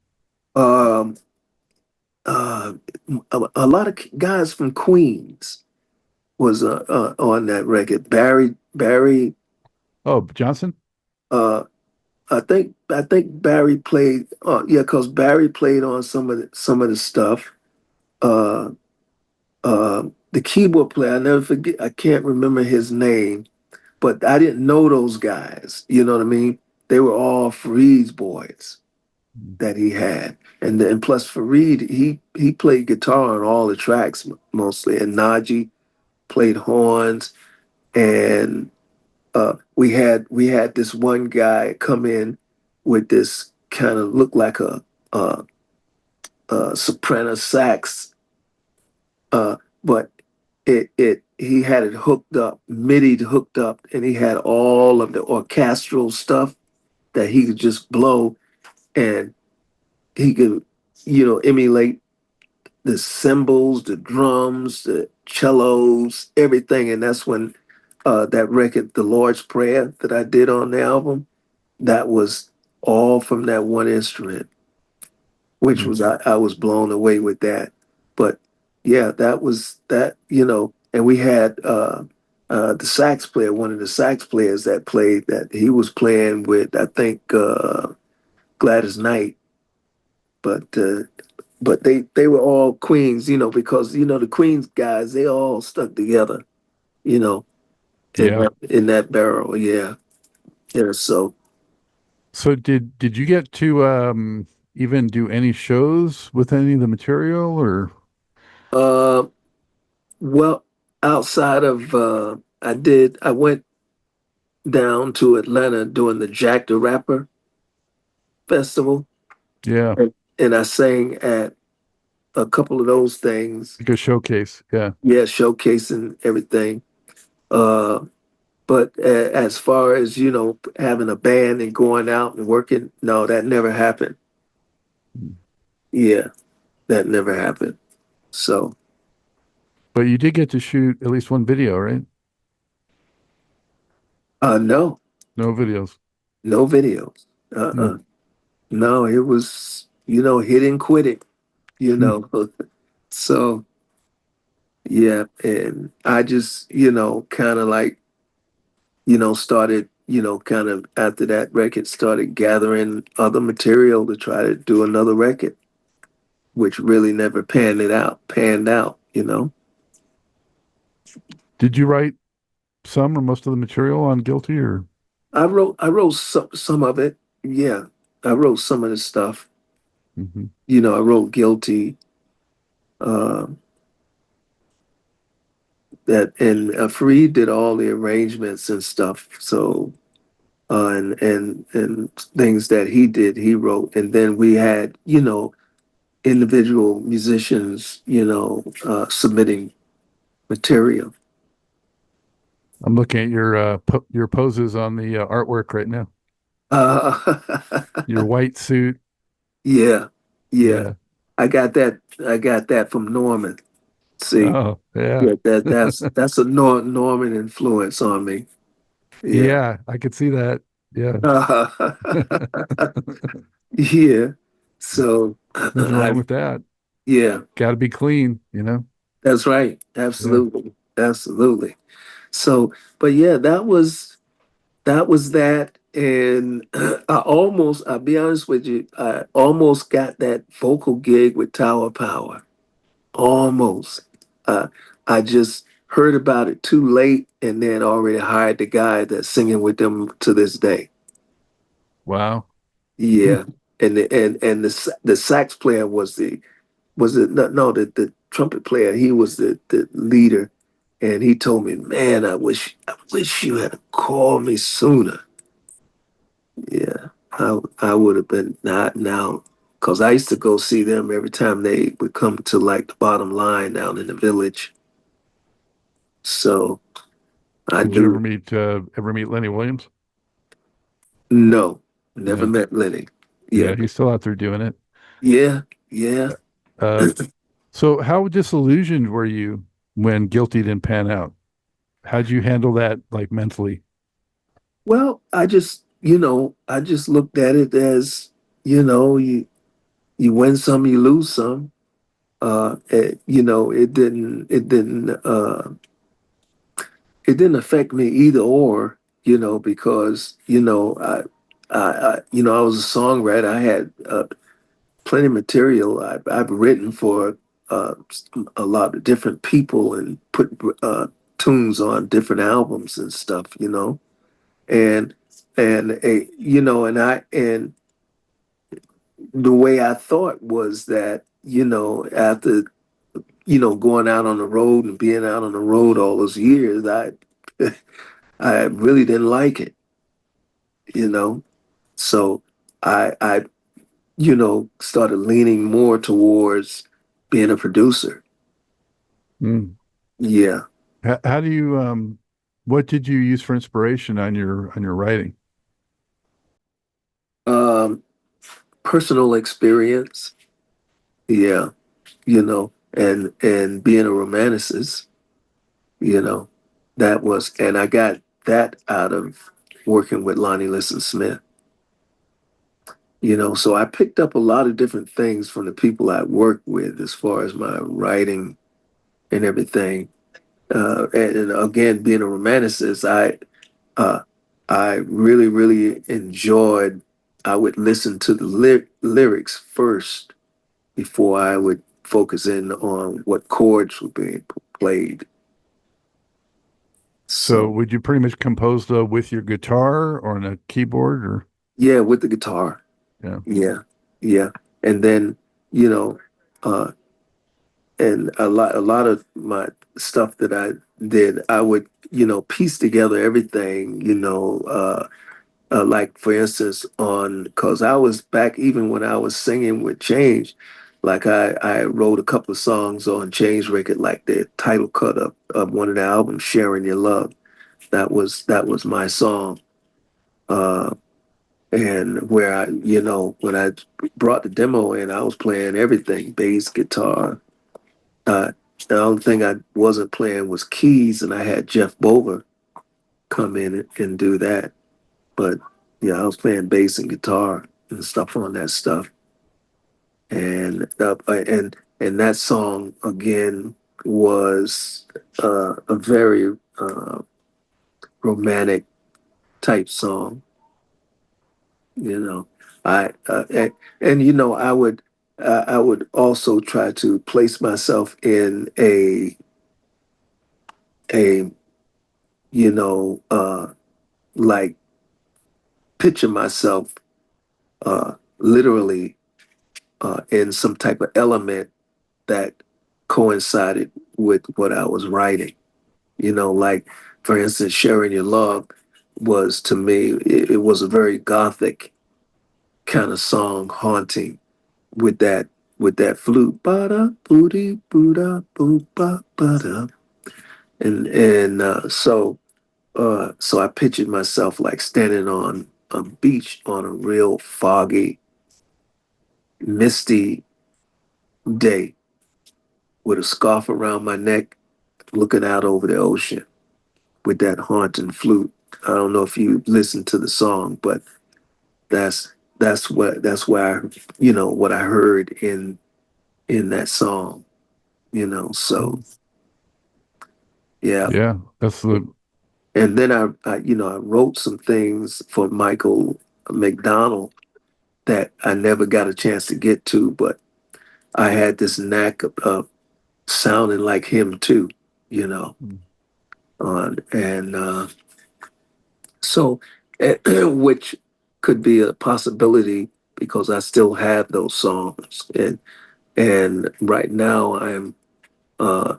Um, uh, a lot of guys from Queens was on that record. Barry, Oh, Johnson? uh, I think Barry played. Yeah, because Barry played on some of the stuff. Uh, the keyboard player, I never forget. I can't remember his name, but I didn't know those guys. You know what I mean? They were all Fareed's boys that he had, and plus Fareed, he played guitar on all the tracks mostly, and Najee played horns, and we had this one guy come in with this kind of looked like a soprano sax, but it he had it hooked up, MIDI hooked up, and he had all of the orchestral stuff that he could just blow, and he could, emulate the cymbals, the drums, the cellos, everything. And that's when that record, The Lord's Prayer, that I did on the album, that was all from that one instrument, which Mm. was I was blown away with that. But yeah, that was that, and we had the sax player, one of the sax players that played that he was playing with, I think Gladys Knight, but they were all Queens, because the Queens guys, they all stuck together, you know, Yeah. in that barrel, yeah. Yeah, so So did you get to even do any shows with any of the material or uh well, outside of I went down to Atlanta doing the Jack the Rapper festival, yeah, and I sang at a couple of those things, like a showcase? Yeah. yeah, showcasing everything. Uh but as far as, having a band and going out and working, no, that never happened. Yeah, that never happened. So, But you did get to shoot at least one video, right? no, No videos. no videos. Hmm. No, it was, hit and quit it, you Hmm. know. So, yeah, and I just, kind of like, started, kind of after that record, started gathering other material to try to do another record, which really never panned out. Did you write some or most of the material on Guilty or? I wrote some of it. Yeah, I wrote some of the stuff. Mhm. I wrote Guilty. Uh, that and Fareed did all the arrangements and stuff. So and things that he did, he wrote. And then we had, individual musicians, submitting material. I'm looking at your poses on the artwork right now. Uh, Your white suit. yeah, yeah. Yeah. I got that from Norman. See, Oh, yeah. yeah, that's a Norman influence on me. Yeah. Yeah, I could see that. Yeah. Yeah. So Nothing wrong with that. yeah, Got to be clean. that's right. Yeah. Absolutely. Absolutely. So, but yeah, that was that. And I'll be honest with you, I almost got that vocal gig with Tower Power. Almost. Uh, I just heard about it too late and then already hired the guy that's singing with them to this day. Wow. Hmm. Yeah. And the sax player was no, the trumpet player, he was the leader. And he told me, man, I wish you had called me sooner. Yeah, I would have been not now, because I used to go see them every time they would come to like the bottom line down in the village. So I Did you knew, ever meet Lenny Williams? no, never Yeah. met Lenny. Yeah, Yeah, he's still out there doing it. yeah, yeah. Uh, So how disillusioned were you when Guilty didn't pan out? How'd you handle that, like, mentally? Well, I just looked at it as, you win some, you lose some. It didn't affect me either or, because, I was a songwriter. I had plenty of material. I've written for uh, a lot of different people and put tunes on different albums and stuff, and and the way I thought was that, after, going out on the road and being out on the road all those years, I really didn't like it, you know. So I started leaning more towards being a producer. Mm. Yeah. How do you what did you use for inspiration on your writing? Um, Personal experience. Yeah. And being a romanticist, and I got that out of working with Lonnie Liston Smith. So I picked up a lot of different things from the people I worked with as far as my writing and everything. And again, being a romanticist, uh, I really, really enjoyed. I would listen to the lyrics first before I would focus in on what chords were being played. So So would you pretty much compose with your guitar or on a keyboard or yeah, with the guitar. yeah. Yeah, yeah, and then you know, uh, and a lot of my stuff that I did, I would piece together everything, like for instance on because I was back even when I was singing with Change, like I wrote a couple of songs on Change record, like the title cut of one of the albums, "Sharing Your Love." That was my song. Uh, and where when I brought the demo in, I was playing everything, bass, guitar. Uh, the only thing I wasn't playing was keys, and I had Jeff Bover come in and do that. But yeah, I was playing bass and guitar and stuff on that stuff. And that song again was a very romantic type song. You know, I and I would also try to place myself in a like picture myself literally in some type of element that coincided with what I was writing. Like for instance, "Sharing Your Love" was to me it was a very gothic kind of song, haunting with that flute, ba da booty boo da boo ba ba da, and so I pictured myself like standing on a beach on a real foggy, misty day with a scarf around my neck, looking out over the ocean with that haunting flute. I don't know if you listened to the song, but that's where what I heard in that song. So yeah. Yeah, that's the And then I wrote some things for Michael McDonald that I never got a chance to get to, but I had this knack of sounding like him too, you know. And so, which could be a possibility because I still have those songs, and right now I'm uh,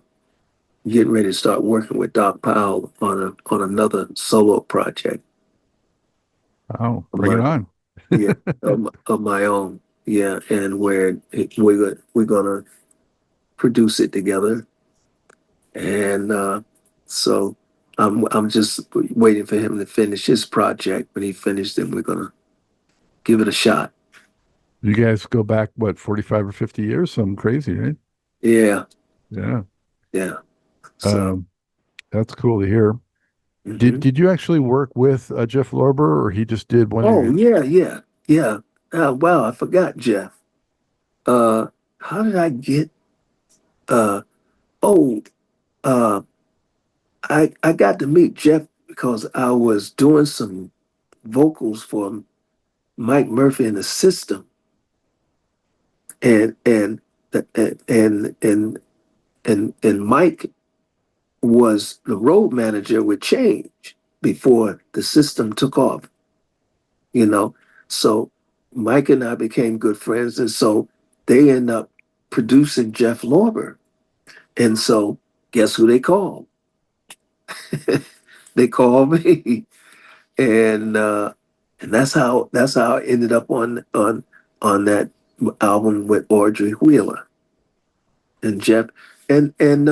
getting ready to start working with Doc Powell on another solo project oh, of bring it my on. yeah of my own, yeah, and where we're gonna produce it together, and so I'm just waiting for him to finish his project. When he finished, then we're gonna give it a shot. You guys go back what, 45 or 50 years? Something crazy, right? Yeah. Yeah. Yeah. So, Um, that's cool to hear. Did mhm. did you actually work with Jeff Lorber, or he just did one of Oh your? yeah, yeah, yeah. Wow, I forgot Jeff. Uh, how did I get? Uh, oh, uh, I got to meet Jeff because I was doing some vocals for Mike Murphy and the System, and and Mike was the road manager with Change before the System took off. You know, so Mike and I became good friends, and so they end up producing Jeff Lorber. And so, guess who they called? They called me, and that's how I ended up on that album with Audrey Wheeler and Jeff. And then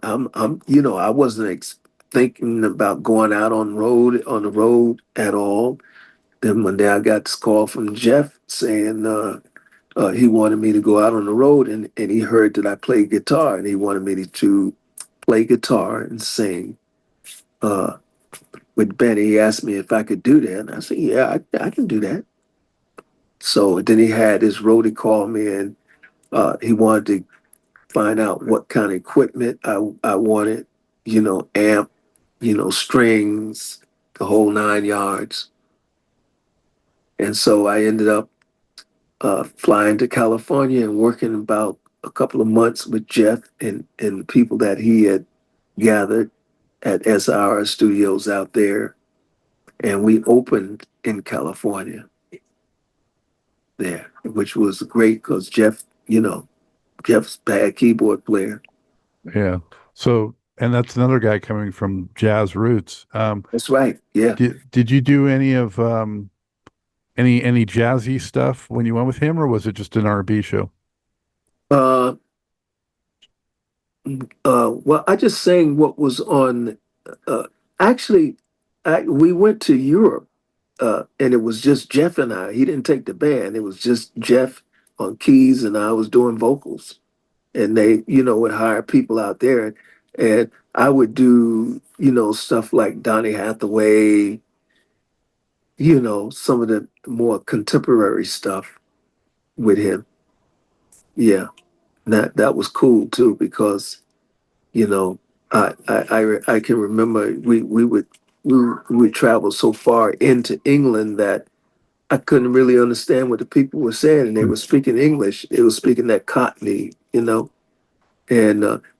I'm I wasn't thinking about going out on the road at all. Then one day I got this call from Jeff saying he wanted me to go out on the road, and he heard that I played guitar, and he wanted me to play guitar and sing. Uh, with Benny, he asked me if I could do that, and I said, "Yeah, I can do that." So then he had his roadie call me, and he wanted to find out what kind of equipment I wanted, amp, strings, the whole 9 yards. And so I ended up flying to California and working about a couple of months with Jeff and the people that he had gathered at SR Studios out there. And we opened in California there, which was great because Jeff's bad keyboard player. Yeah. So, and that's another guy coming from jazz roots. That's right. Yeah. Did you do any of any jazzy stuff when you went with him, or was it just an R&B show? Uh, well, I just sang what was on. Uh, actually, we went to Europe, and it was just Jeff and I. He didn't take the band. It was just Jeff on keys, and I was doing vocals. And they, would hire people out there, and I would do, stuff like Donny Hathaway, some of the more contemporary stuff with him. Yeah, that was cool too because you know, I can remember we would travel so far into England that I couldn't really understand what the people were saying, and they were speaking English. They were speaking that Cockney, And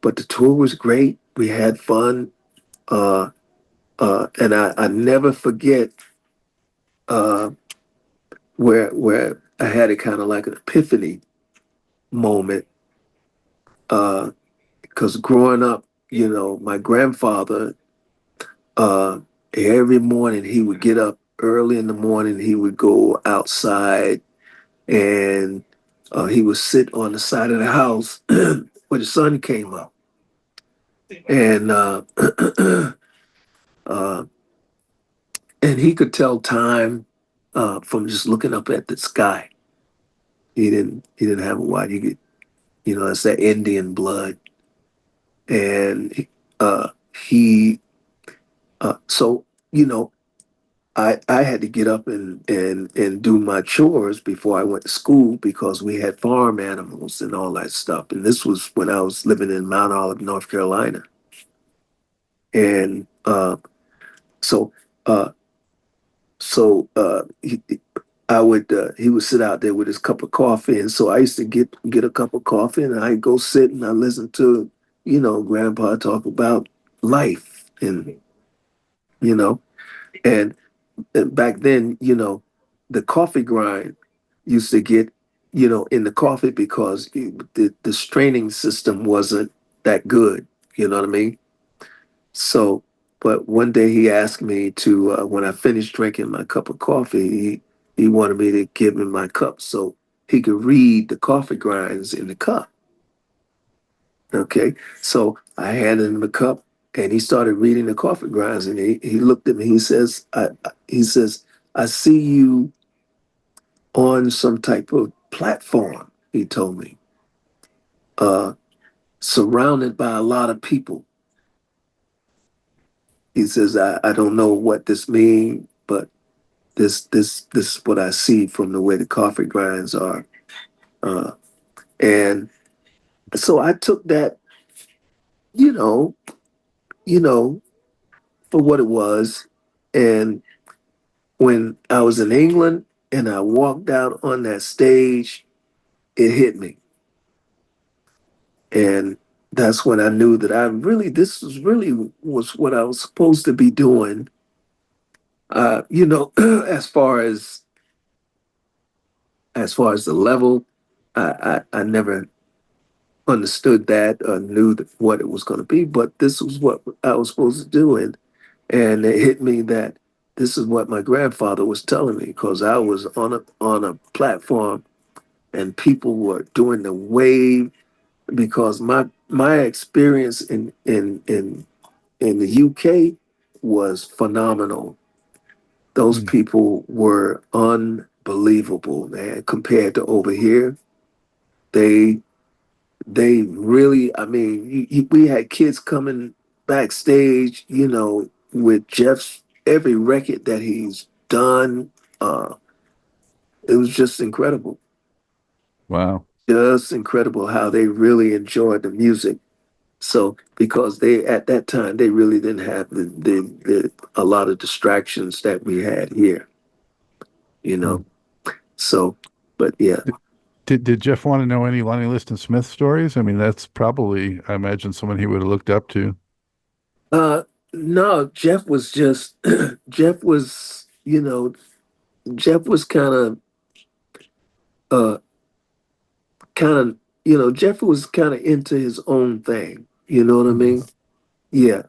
but the tour was great. We had fun, uh, and I never forget uh, where I had a kind of like an epiphany moment. Because growing up, my grandfather Uh, every morning he would get up early in the morning. He would go outside and he would sit on the side of the house where the sun came up. And uh, and he could tell time from just looking up at the sky. He didn't have a watch. He could, it's that Indian blood. And uh, he so I had to get up and do my chores before I went to school because we had farm animals and all that stuff. And this was when I was living in Mount Olive, North Carolina. And so uh, so he would sit out there with his cup of coffee, and so I used to get a cup of coffee, and I go sit and I listen to Grandpa talk about life, and you know and back then, the coffee grind used to get, in the coffee because the straining system wasn't that good. You know what I mean? So, but one day he asked me to, when I finished drinking my cup of coffee, he wanted me to give him my cup so he could read the coffee grinds in the cup. Okay. So I handed him the cup and he started reading the coffee grinds and he looked at me. He says, I see you on some type of platform, he told me. uh, surrounded by a lot of people. He says, I don't know what this means, but this is what I see from the way the coffee grinds are. Uh, and so I took that, you know, you know, for what it was. And when I was in England and I walked out on that stage, it hit me. And that's when I knew that this was really was what I was supposed to be doing. As far as the level, I never understood that or knew what it was going to be, but this was what I was supposed to do. And it hit me that this is what my grandfather was telling me because I was on a platform and people were doing the wave because my experience in the UK was phenomenal. Those Mm. people were unbelievable, man, compared to over here. They they really, I mean, we had kids coming backstage, with Jeff's every record that he's done. Uh, it was Wow. just incredible how they really enjoyed the music. So because they at that time they really didn't have the a lot of distractions that we had here, you know. Mm. So, but yeah, Did Jeff want to know any Lonnie Liston Smith stories? I mean, that's probably, I imagine, someone he would have looked up to. uh, no, Jeff was just Jeff was, Jeff was uh, kind of, Jeff was kind of into his own thing. You know what I Mm. mean? Yeah,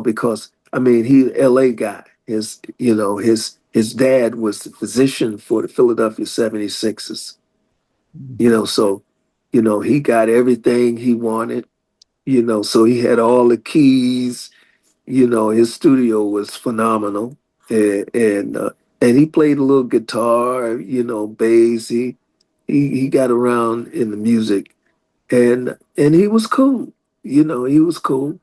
because I mean, he L.A. guy. His dad was the physician for the Philadelphia 76ers. So, he got everything he wanted. So he had all the keys. His studio was phenomenal, and he played a little guitar, bass. He got around in the music, and he was cool. He was cool.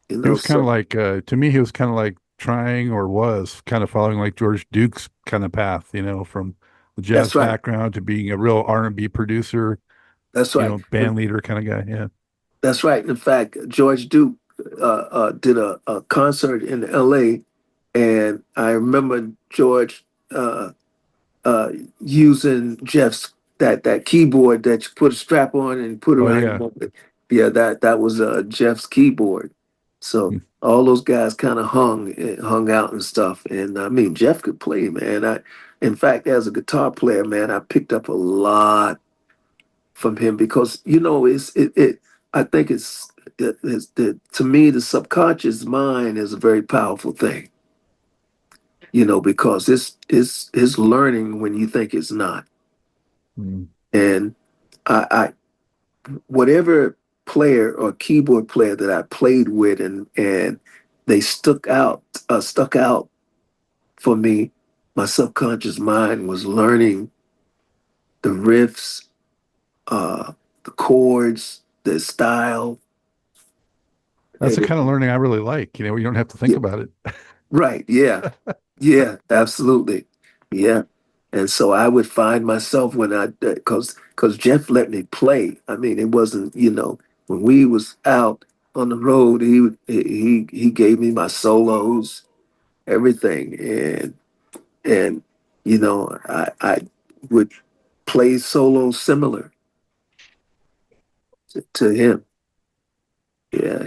He was kind of So like, to me, he was kind of like trying or was kind of following like George Duke's kind of path, from the jazz that's right. background to being a real R&B producer, That's right. band leader kind of guy. Yeah. That's right. In fact, George Duke did a concert in L.A., and I remember George uh, using Jeff's that keyboard that you put a strap on and put Oh, around your yeah. neck. Yeah, that was Jeff's keyboard. So Mm. all those guys kind of hung out and stuff. And I mean, Jeff could play, man. In fact, as a guitar player, man, I picked up a lot from him because I think to me the subconscious mind is a very powerful thing. Because it's learning when you think it's not. Mm. And I whatever player or keyboard player that I played with and they stuck out for me, my subconscious mind was learning the riffs, the chords, the style. That's the kind of Everything. learning I really like, you don't have to think Yeah, about it. right. Yeah. Yeah, absolutely. Yeah. And so I would find myself when because Jeff let me play. I mean, it wasn't, when we was out on the road, he gave me my solos, everything. And I would play solos similar to him. Yeah.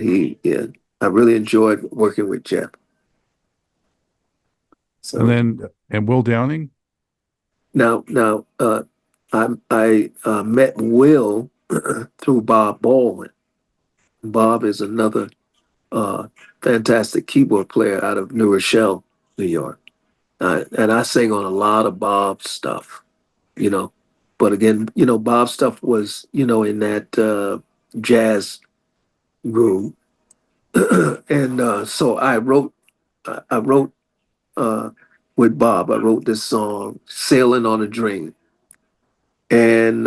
I really enjoyed working with Jeff. And So then, and Will Downing. now, I met Will through Bob Baldwin. Bob is another uh, fantastic keyboard player out of New Rochelle, New York. And I sing on a lot of Bob's stuff, you know. But again, Bob's stuff was, in that jazz room. And so I wrote uh, with Bob. I wrote this song, "Sailing on a Dream," and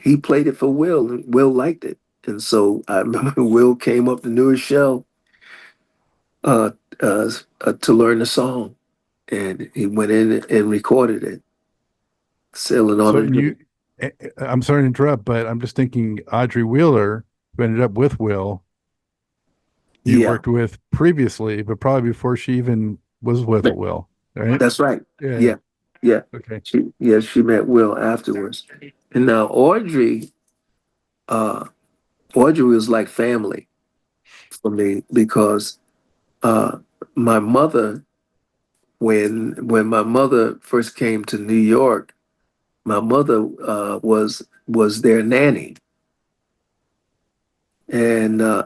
he played it for Will, and Will liked it. And so I remember Will came up to Newark Shell uh, to learn the song, and he went in and recorded it, sailing on So, the and you, I'm sorry to interrupt, but I'm just thinking Audrey Wheeler, who ended up with Will, you yeah, worked with previously, but probably before she even was with Will, right? that's right. Yeah. Yeah, yeah. Okay. She met Will afterwards. And now uh, Audrey was like family for me because uh, my mother, when my mother first came to New York, my mother was their nanny, and uh,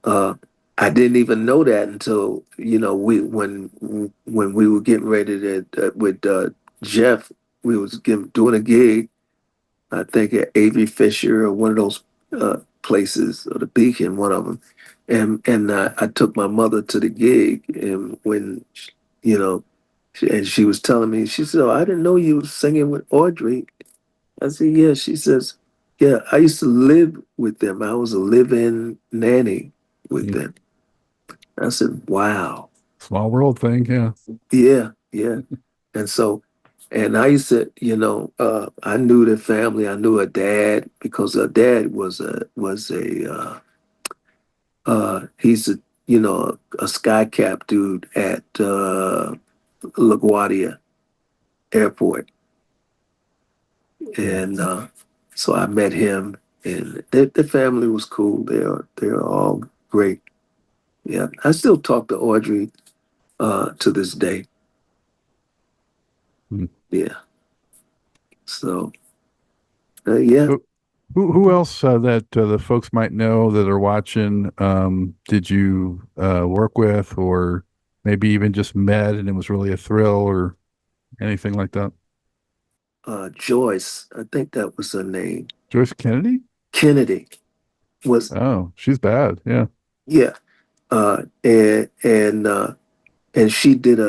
I didn't even know that until we when we were getting ready to with Jeff, we was doing a gig, I think at Avery Fisher or one of those places, or the Beacon, one of them. And I took my mother to the gig, and when and she was telling me, she said, "Oh, I didn't know you was singing with Audrey." I said, "Yeah." She says, "Yeah, I used to live with them. I was a live-in nanny with Mm. them." I said, "Wow." Small world thing. Yeah. Yeah, yeah. And so, and I used to, I knew the family. I knew her dad because her dad he's a sky cap dude at LaGuardia Airport. Yeah. And so I met him, and their family was cool. They're all great. Yeah, I still talk to Audrey to this day. Mm. Yeah. So yeah. Who, who else that the folks might know that are watching? Did you work with, or maybe even just met, and it was really a thrill, or anything like that? Joyce, I think that was her name. Joyce Kennedy? Kennedy was, Oh, she's bad. Yeah. yeah. And she did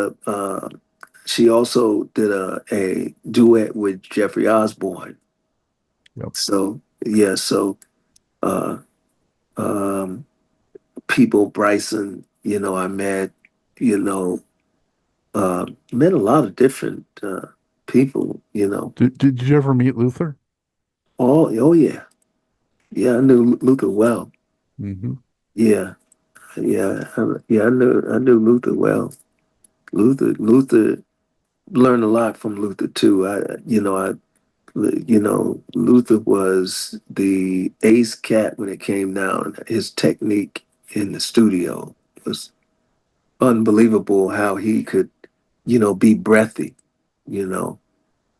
she also did a duet with Jeffrey Osborne. Yep. So yeah, so uh, um, people, Bryson, I met, you know, met a lot of different people, Did you ever meet Luther? Oh yeah, yeah, I knew Luther well. Hmm. Yeah, yeah, yeah, I knew Luther well. Luther learned a lot from Luther too. Luther was the ace cat when it came down. His technique in the studio was unbelievable. How he could, be breathy, you know,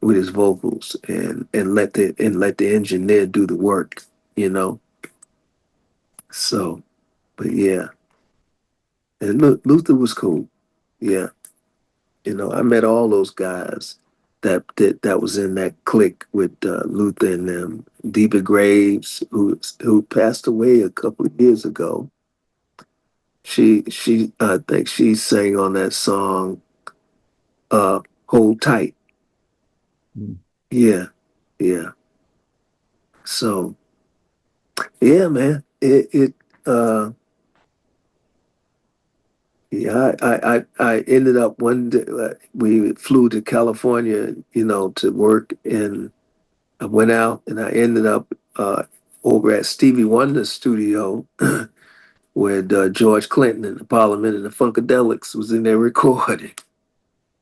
with his vocals, and let the engineer do the work, you know. So, but yeah, and Luther was cool. Yeah. I met all those guys that was in that clique with Luther and them. Deepa Graves, who passed away a couple of years ago. She I think she sang on that song, "Hold Tight." Mm. Yeah, yeah. So yeah, man. Yeah, I ended up one day, we flew to California, to work, and I went out and I ended up over at Stevie Wonder's studio with George Clinton and the Parliament and the Funkadelics was in there recording.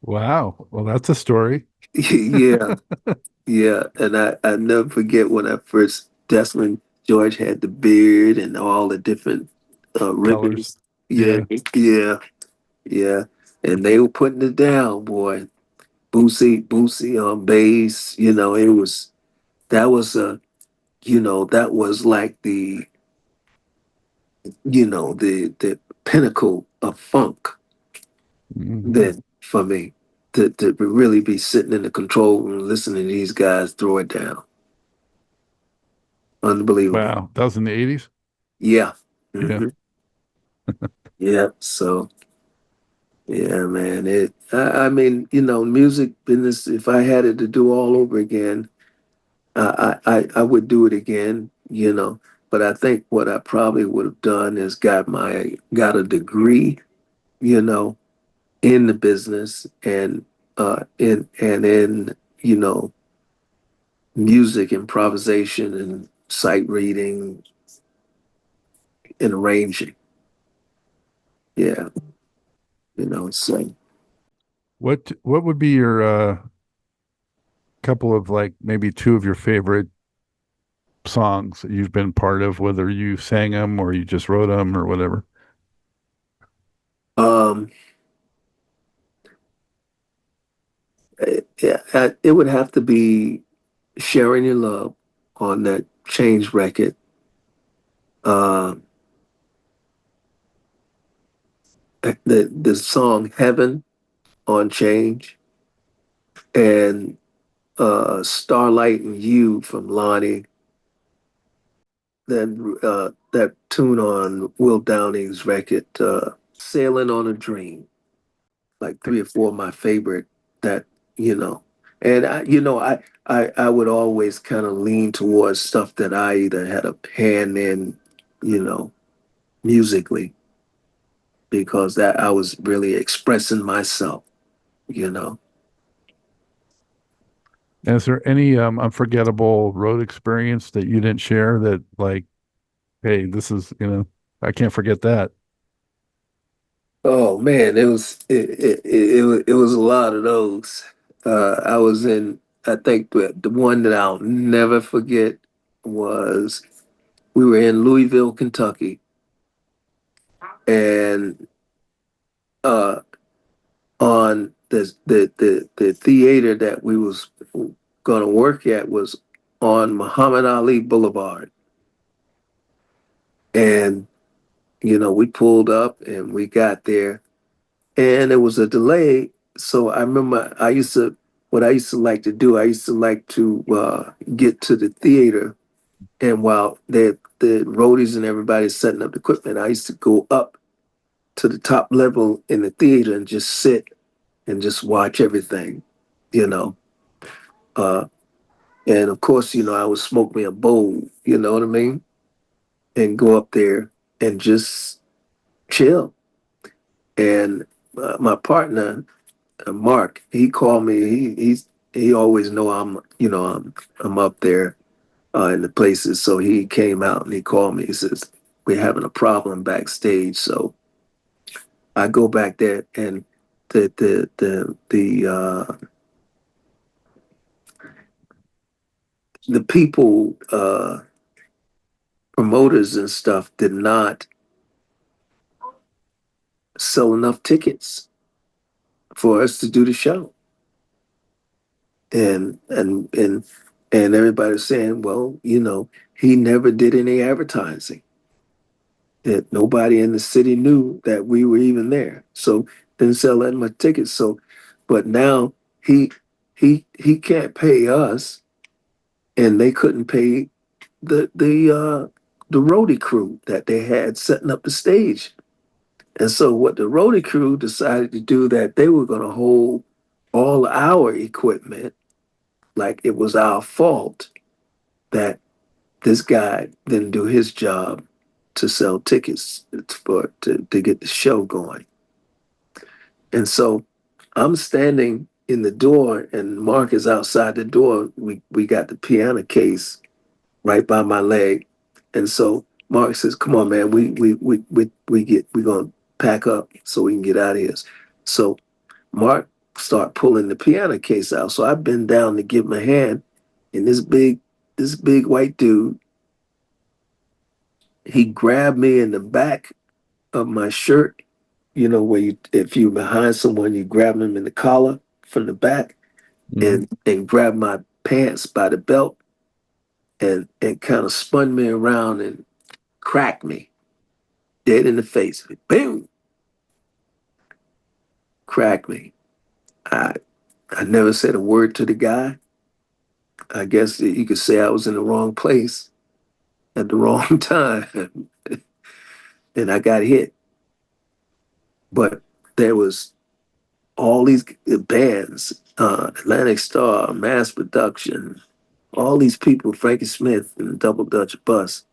Wow. Well, that's a story. Yeah, yeah. And I never forget when that's when George had the beard and all the different Colors. ribbons. Yeah, Yeah. yeah, yeah. And they were putting it down, boy. Boosie on bass, that was that was like the pinnacle of funk Hmm. then for me to really be sitting in the control room listening to these guys throw it down. Unbelievable. Wow. That was in the 80s? Yeah. Yeah. Hmm. Yeah. So yeah, man. I mean, music business, if I had it to do all over again, I would do it again, you know. But I think what I probably would have done is got a degree, you know, in the business and in you know music improvisation and sight reading and arranging. Yeah, you know. So What would be your couple of like maybe two of your favorite songs that you've been part of, whether you sang them or you just wrote them or whatever? um, it would have to be "Sharing Your Love" on that Change record. Um, the song "Heaven" on Change, and "Starlight and You" from Lonnie. Then that tune on Will Downing's record, "Sailing on a Dream." Like three or four of my favorite that, you know. And I would always kind of lean towards stuff that I either had a hand in, you know, musically, because that I was really expressing myself, you know. Is there any unforgettable road experience that you didn't share that like, hey, this is, I can't forget that. Oh man, it was a lot of those. I was in, I think the one that I'll never forget was we were in Louisville, Kentucky, and uh, on the theater that we was going to work at was on Muhammad Ali Boulevard, and you know we pulled up and we got there, and there was a delay. So I remember what I used to like to do. I used to like to get to the theater, and while the roadies and everybody's setting up the equipment, I used to go up to the top level in the theater and just sit and just watch everything, you know. Uh, and of course, you know, I would smoke me a bowl, you know what I mean? And go up there and just chill. And my partner, Mark, he called me. He always know I'm up there in the places. So he came out and he called me. He says we're having a problem backstage. So I go back there and the people promoters and stuff did not sell enough tickets for us to do the show. And everybody's saying, well, you know, he never did any advertising. That nobody in the city knew that we were even there. So didn't sell that much tickets. So, but now he he can't pay us, and they couldn't pay the roadie crew that they had setting up the stage. And so what the roadie crew decided to do, that they were going to hold all our equipment like it was our fault that this guy didn't do his job to sell tickets to get the show going. And so I'm standing in the door and Mark is outside the door. We got the piano case right by my leg. And so Mark says, "Come on, man, we're gonna pack up so we can get out of here." So Mark start pulling the piano case out. So I bend down to give him a hand, and this big white dude, he grabbed me in the back of my shirt. You know, where if you behind someone, you grab them in the collar from the back, Mhm. and grab my pants by the belt, and kind of spun me around and cracked me dead in the face. Boom, cracked me. I I never said a word to the guy. I guess you could say I was in the wrong place at the wrong time, and I got hit. But there was all these bands, Atlantic Star, Mass Production, all these people, Frankie Smith and the Double Dutch Bus,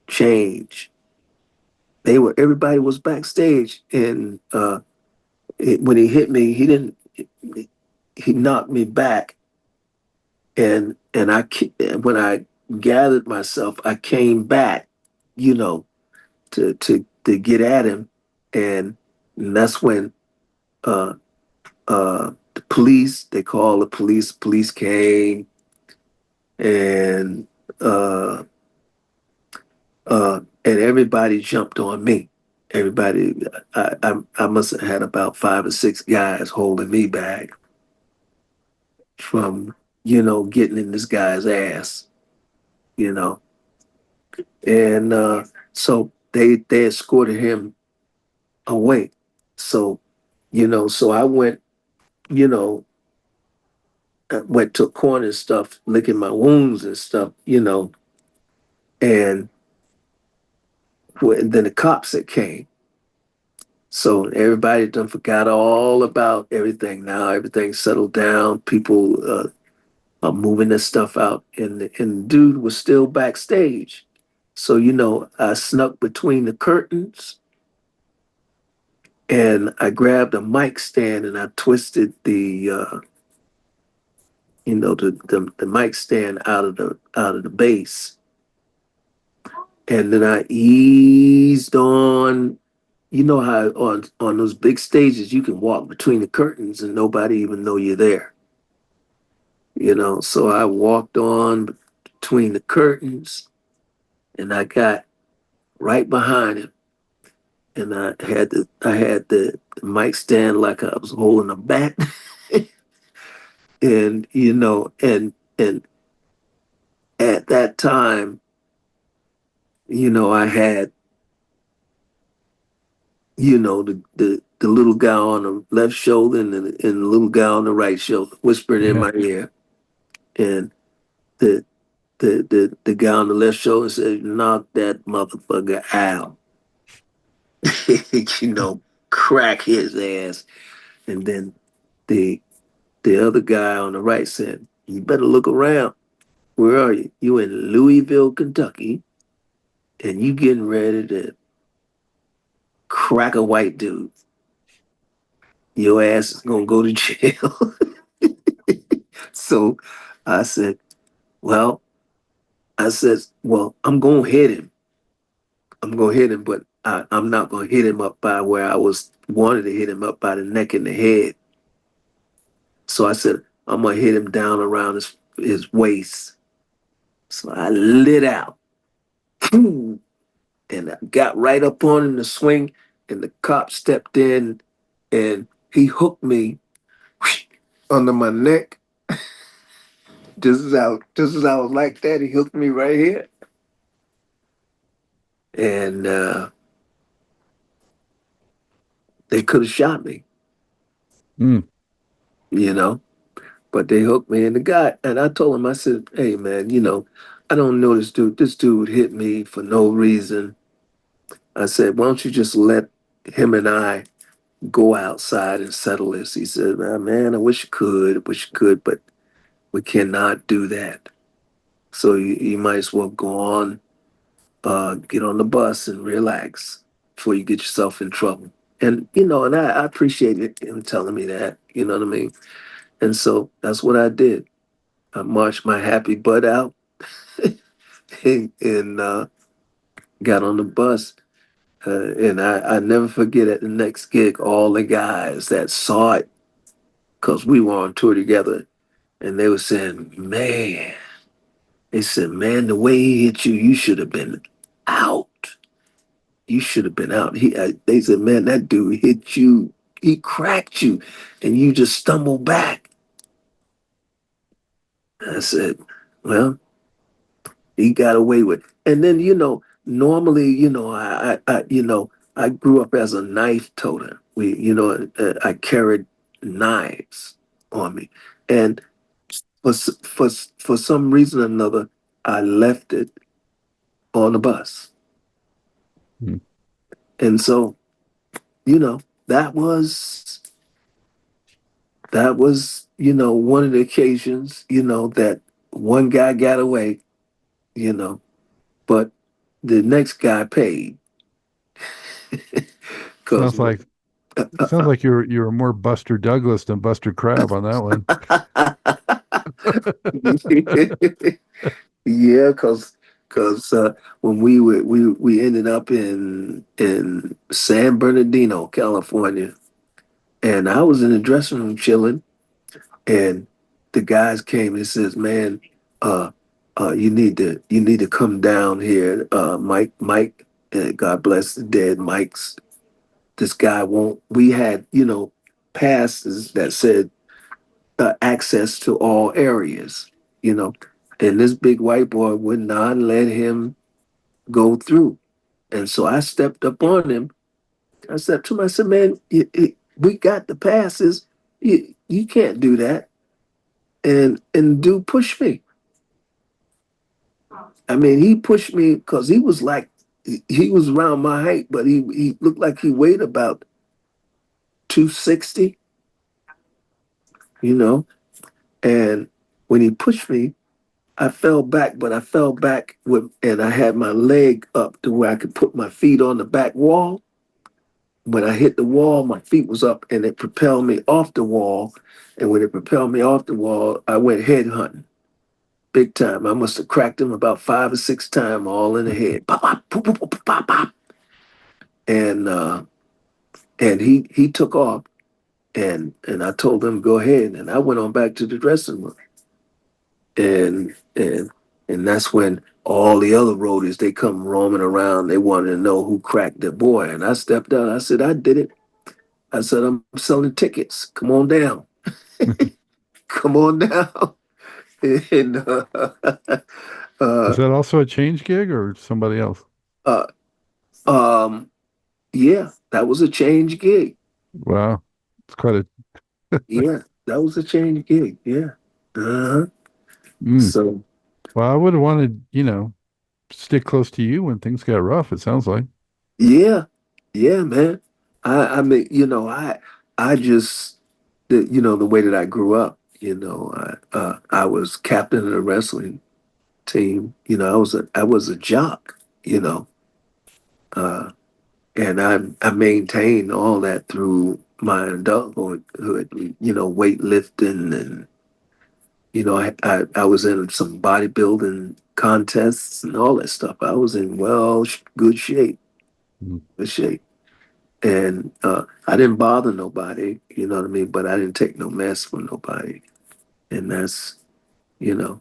Change. Everybody was backstage, and when he hit me, he knocked me back, when I gathered myself, I came back, you know, to get at him, and that's when uh, the police, they called the police came, and uh, and everybody jumped on me. Everybody, I must have had about 5 or 6 guys holding me back from, getting in this guy's ass, you know. And so they escorted him away. So, so I you know, went to a corner and stuff, licking my wounds and stuff, and then the cops that came. So everybody done forgot all about everything. Now everything's settled down. People are moving their stuff out, and the dude was still backstage. So I snuck between the curtains, and I grabbed a mic stand and I twisted the mic stand out of the bass, and then I eased on. You know how on those big stages you can walk between the curtains and nobody even know you're there. So I walked on between the curtains, and I got right behind him, and I had the mic stand like I was holding a bat, and and at that time, I had the little guy on the left shoulder and the little guy on the right shoulder whispering in Yeah. my ear, and the the guy on the left shoulder said, "Knock that motherfucker out," crack his ass. And then the the other guy on the right said, "You better look around. Where are you? You in Louisville, Kentucky, and you getting ready to crack a white dude. Your ass is gonna go to jail." So I said, "Well," I'm gonna hit him. I'm gonna hit him, but I'm not gonna hit him up by where I wanted to hit him up by the neck and the head." So I said, "I'm gonna hit him down around his waist." So I lit out, and I got right up on him to swing, and the cop stepped in, and he hooked me under my neck. Just as I was like that, he hooked me right here, and they could have shot me, Mm. you know. But they hooked me, and the guy, and I told him, I said, "Hey man, I don't know this dude. This dude hit me for no reason." I said, "Why don't you just let him and I go outside and settle this?" He said, "Man, I wish you could, but we cannot do that. So you might as well go on, get on the bus and relax before you get yourself in trouble." And and I appreciated him telling me that. You know what I mean? And so that's what I did. I marched my happy butt out, and got on the bus. And I never forget at the next gig, all the guys that saw it, because we were on tour together, and they were saying, "Man," they said, "Man, the way he hit you, you should have been out. You should have been out." They said, "Man, that dude hit you. He cracked you, and you just stumbled back." I said, "Well, he got away with it." And then, normally, I grew up as a knife toter. I carried knives on me, and for some reason or another, I left it on the bus, Mm. and so you know that was one of the occasions that one guy got away, you know, but the next guy paid because Sounds like sounds like you're more Buster Douglas than Buster Crab on that one. yeah, because when we ended up in San Bernardino, California, and I was in the dressing room chilling, and the guys came and says, "Man, uh, you need to come down here, Mike, God bless the dead, Mike's. This guy won't. We had passes that said access to all areas, you know, and this big white boy would not let him go through. And so I stepped up on him. I stepped to him. I said, "Man, we got the passes. You can't do that." And dude pushed me. I mean, he pushed me because he was like, he was around my height, but he looked like he weighed about 260, you know. And when he pushed me, I fell back, but I fell back and I had my leg up to where I could put my feet on the back wall. When I hit the wall, my feet was up and it propelled me off the wall. And when it propelled me off the wall, I went head hunting big time. I must have cracked him about 5 or 6 times all in the head. Pop, pop, pop, pop, pop, pop, pop. And he took off and I told him go ahead. And I went on back to the dressing room. And that's when all the other roadies they come roaming around. They wanted to know who cracked their boy, and I stepped out. I said, "I did it." I said, "I'm selling tickets. Come on down. Come on down." and Is uh, that also a change gig or somebody else? uh, um, yeah, that was a change gig. Wow, it's quite a. Yeah, that was a change gig. Yeah. Uh-huh. Mm. So Well, I would have wanted, stick close to you when things got rough. It sounds like. yeah, yeah, man. I mean, I just the way that I grew up, I was captain of the wrestling team. I was a jock, you know, uh, and I maintained all that through my adulthood, weightlifting and I was in some bodybuilding contests and all that stuff. I was in good shape, Mm. good shape. And I didn't bother nobody, you know what I mean? But I didn't take no mess from nobody. And that's, you know,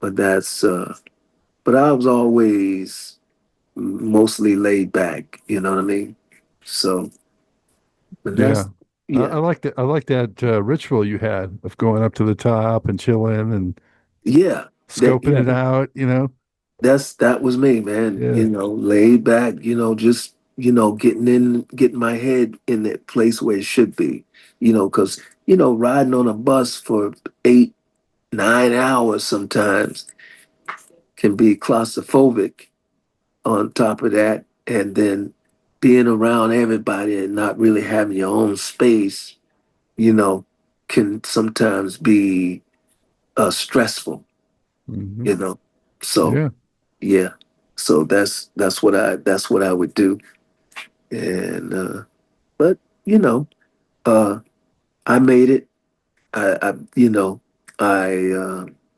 but but I was always mostly laid back, you know what I mean? So, but Yeah, I yeah, like that. I like that ritual you had of going up to the top and chilling and yeah, scoping yeah, it out. that was me, man. Yeah. Laid back, just, getting my head in that place where it should be, because, riding on a bus for 8, 9 hours sometimes can be claustrophobic on top of that. And then being around everybody and not really having your own space, you know, can sometimes be stressful, Hmm. you know. So Yeah. yeah. So that's what I would do. And but you know, uh I made it. I I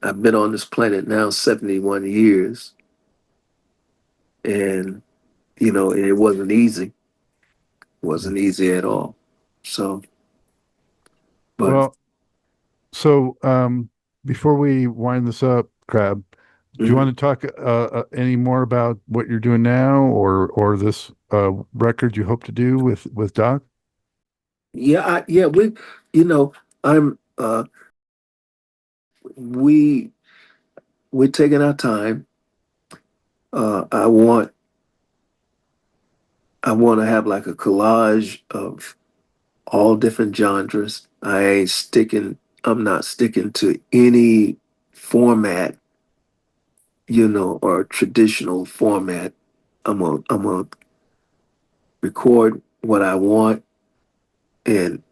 I've been on this planet now 71 years, and it wasn't easy. It wasn't easy at all. So, but Well, so before we wind this up, Crab, do you mhm. want to talk any more about what you're doing now, or this record you hope to do with Doc? Yeah, we, I'm we we're taking our time. I want to have like a collage of all different genres. I'm not sticking to any format, or traditional format. I'm gonna record what I want and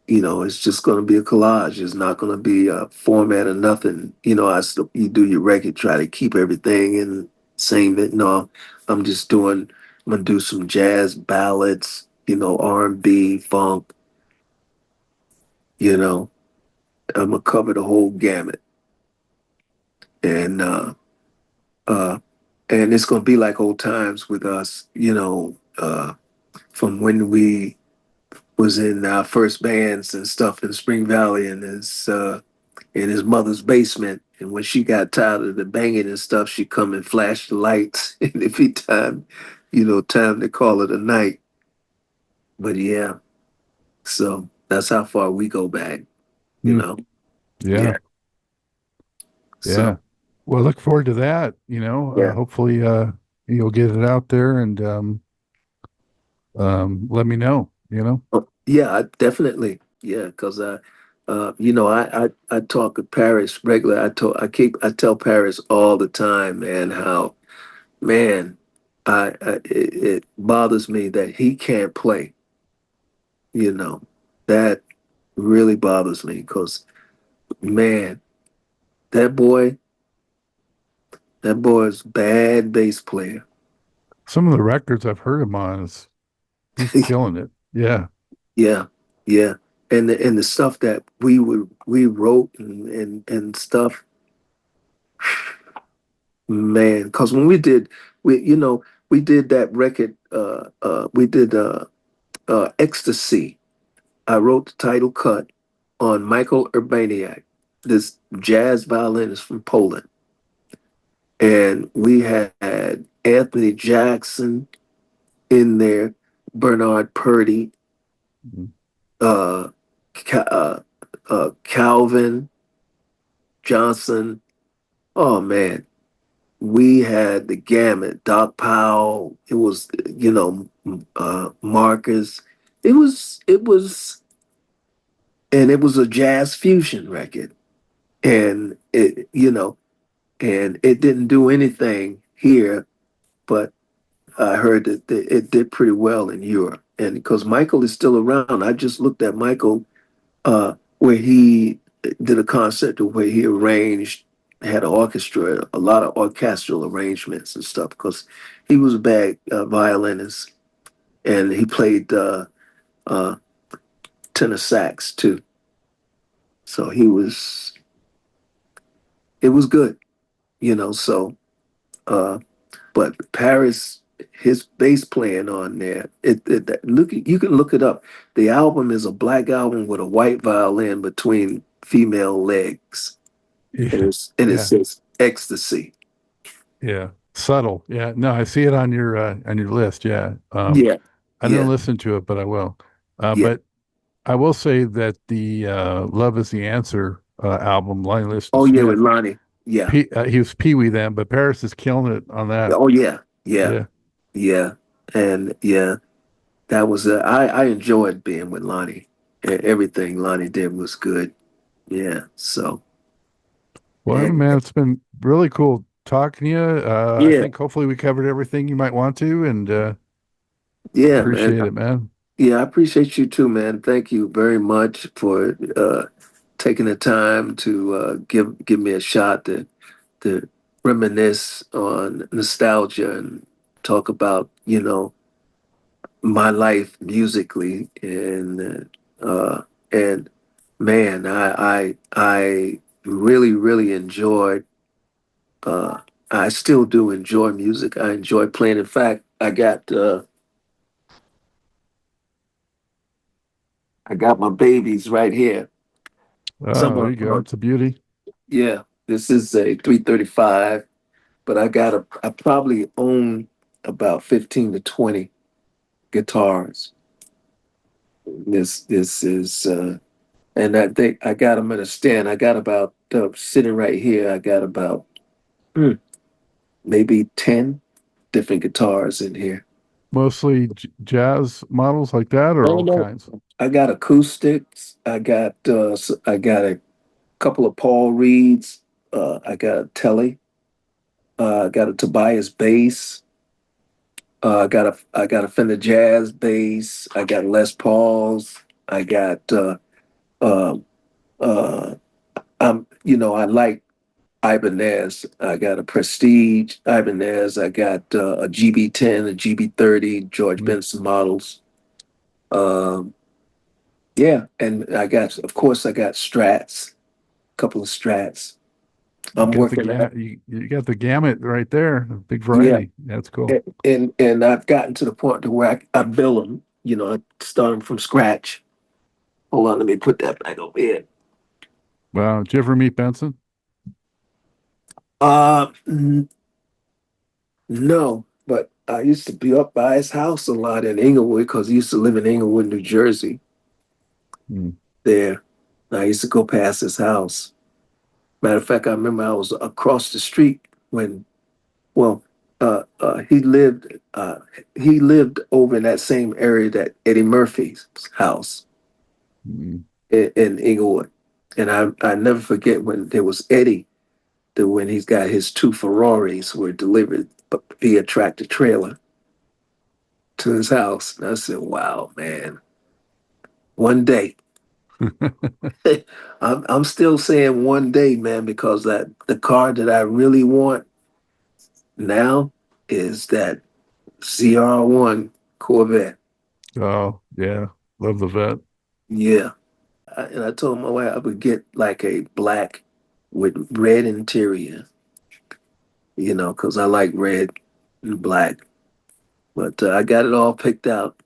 it's just going to be a collage. It's not going to be a format or nothing. You do your record, try to keep everything in same. No, I'm just doing. I'm gonna do some jazz ballads, R&B, funk. You know, I'm gonna cover the whole gamut, and uh, and it's gonna be like old times with us. From when we was in our first bands and stuff in Spring Valley, and in his mother's basement. And when she got tired of the banging and stuff, she come and flash the lights. And it'd be time, time to call it a night. But yeah, so that's how far we go back, you Hmm. know. Yeah. Yeah. Yeah. So Well, look forward to that. yeah. Hopefully, you'll get it out there and let me know. Oh, yeah, definitely. Yeah, because I talk with Paris regular. I tell Paris all the time, man, how man, it bothers me that he can't play. You know, that really bothers me because man, that boy, that boy's bad bass player. Some of the records I've heard him on he's killing it. Yeah. Yeah, yeah, and the stuff that we wrote and stuff, man. Because when we did that record, we did Ecstasy. I wrote the title cut on Michael Urbaniak, this jazz violinist from Poland. And we had Anthony Jackson in there, Bernard Purdy, Mhm. uh, Calvin Johnson. Oh man, we had the gamut. Doc Powell. It was, Marcus. It was a jazz fusion record, and it didn't do anything here, but I heard that it did pretty well in Europe. And because Michael is still around, I just looked at Michael, where he did a concert where he arranged, had an orchestra, a lot of orchestral arrangements and stuff, because he was a bad violinist and he played uh, tenor sax too. So it was good, so. Uh, But Paris, his bass playing on there, you can look it up. The album is a black album with a white violin between female legs, and Yeah. it Yeah. says Ecstasy. Yeah. Subtle. Yeah. No, I see it on your list. Yeah. Yeah, I didn't yeah, listen to it, but I will. yeah. But I will say that the Love is the Answer album, Lonnie Liston Oh yeah, with Smith, Lonnie. Yeah. he was Pee Wee then, but Paris is killing it on that. Oh yeah, yeah, Yeah. yeah, and yeah. That was I enjoyed being with Lonnie. Everything Lonnie did was good. Yeah. So Well, and man, it's been really cool talking to you. I yeah, think hopefully we covered everything you might want to, and yeah, man. appreciate it, man. Yeah, I appreciate you too, man. Thank you very much for taking the time to give me a shot to reminisce on nostalgia and talk about my life musically and man, I really really enjoyed. Uh, I still do enjoy music. I enjoy playing. In fact, I got my babies right here. Oh, Some there of you them go. are. It's a beauty. Yeah, this is a 335, but I probably own about 15 to 20 guitars. This is and I think I got them at a stand. I got about sitting right here. I got about hmm, maybe 10 different guitars in here. Mostly jazz models like that, or Oh all no, kinds. I got acoustics. I got a couple of Paul Reeds. I got a Telly. I got a Tobias bass. I got a Fender Jazz bass. I got Les Pauls. I got Uh, uh, I like Ibanez. I got a Prestige Ibanez. I got a GB10, a GB30, George Mm. Benson models. Um, yeah, and of course, I got Strats, a couple of Strats. You I'm got the working ga at, you got the gamut right there. A big yeah, variety. That's cool. and I've gotten to the point to where I build them. I start them from scratch. Hold on, let me put that back over here. Wow. Did you ever meet Benson? No, but I used to be up by his house a lot in Inglewood because he used to live in Inglewood, New Jersey. Mm. There, I used to go past his house. Matter of fact, I remember I was across the street when, well, he lived over in that same area that Eddie Murphy's house Mm. in Inglewood, and I never forget when there was Eddie, when he's got his two Ferraris were delivered via tractor trailer to his house. And I said, wow, man, one day. I'm still saying one day, man, because the car that I really want now is that ZR1 Corvette. Oh, yeah. Love the vet. Yeah. And I told my wife I would get like a black with red interior, because I like red and black. But I got it all picked out.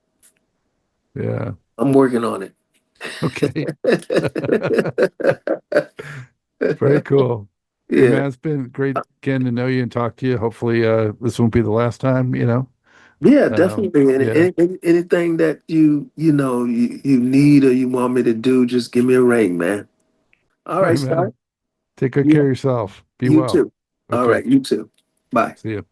Yeah. I'm working on it. Okay. Very cool. Hey Yeah. man, it's been great getting to know you and talk to you. Hopefully this won't be the last time. Yeah, definitely. Yeah. Anything that you need or you want me to do, just give me a ring, man. All All right, right, Scott. man. Take good Yeah, care of yourself. Be you well. too. All Okay. right, you too. Bye. See you.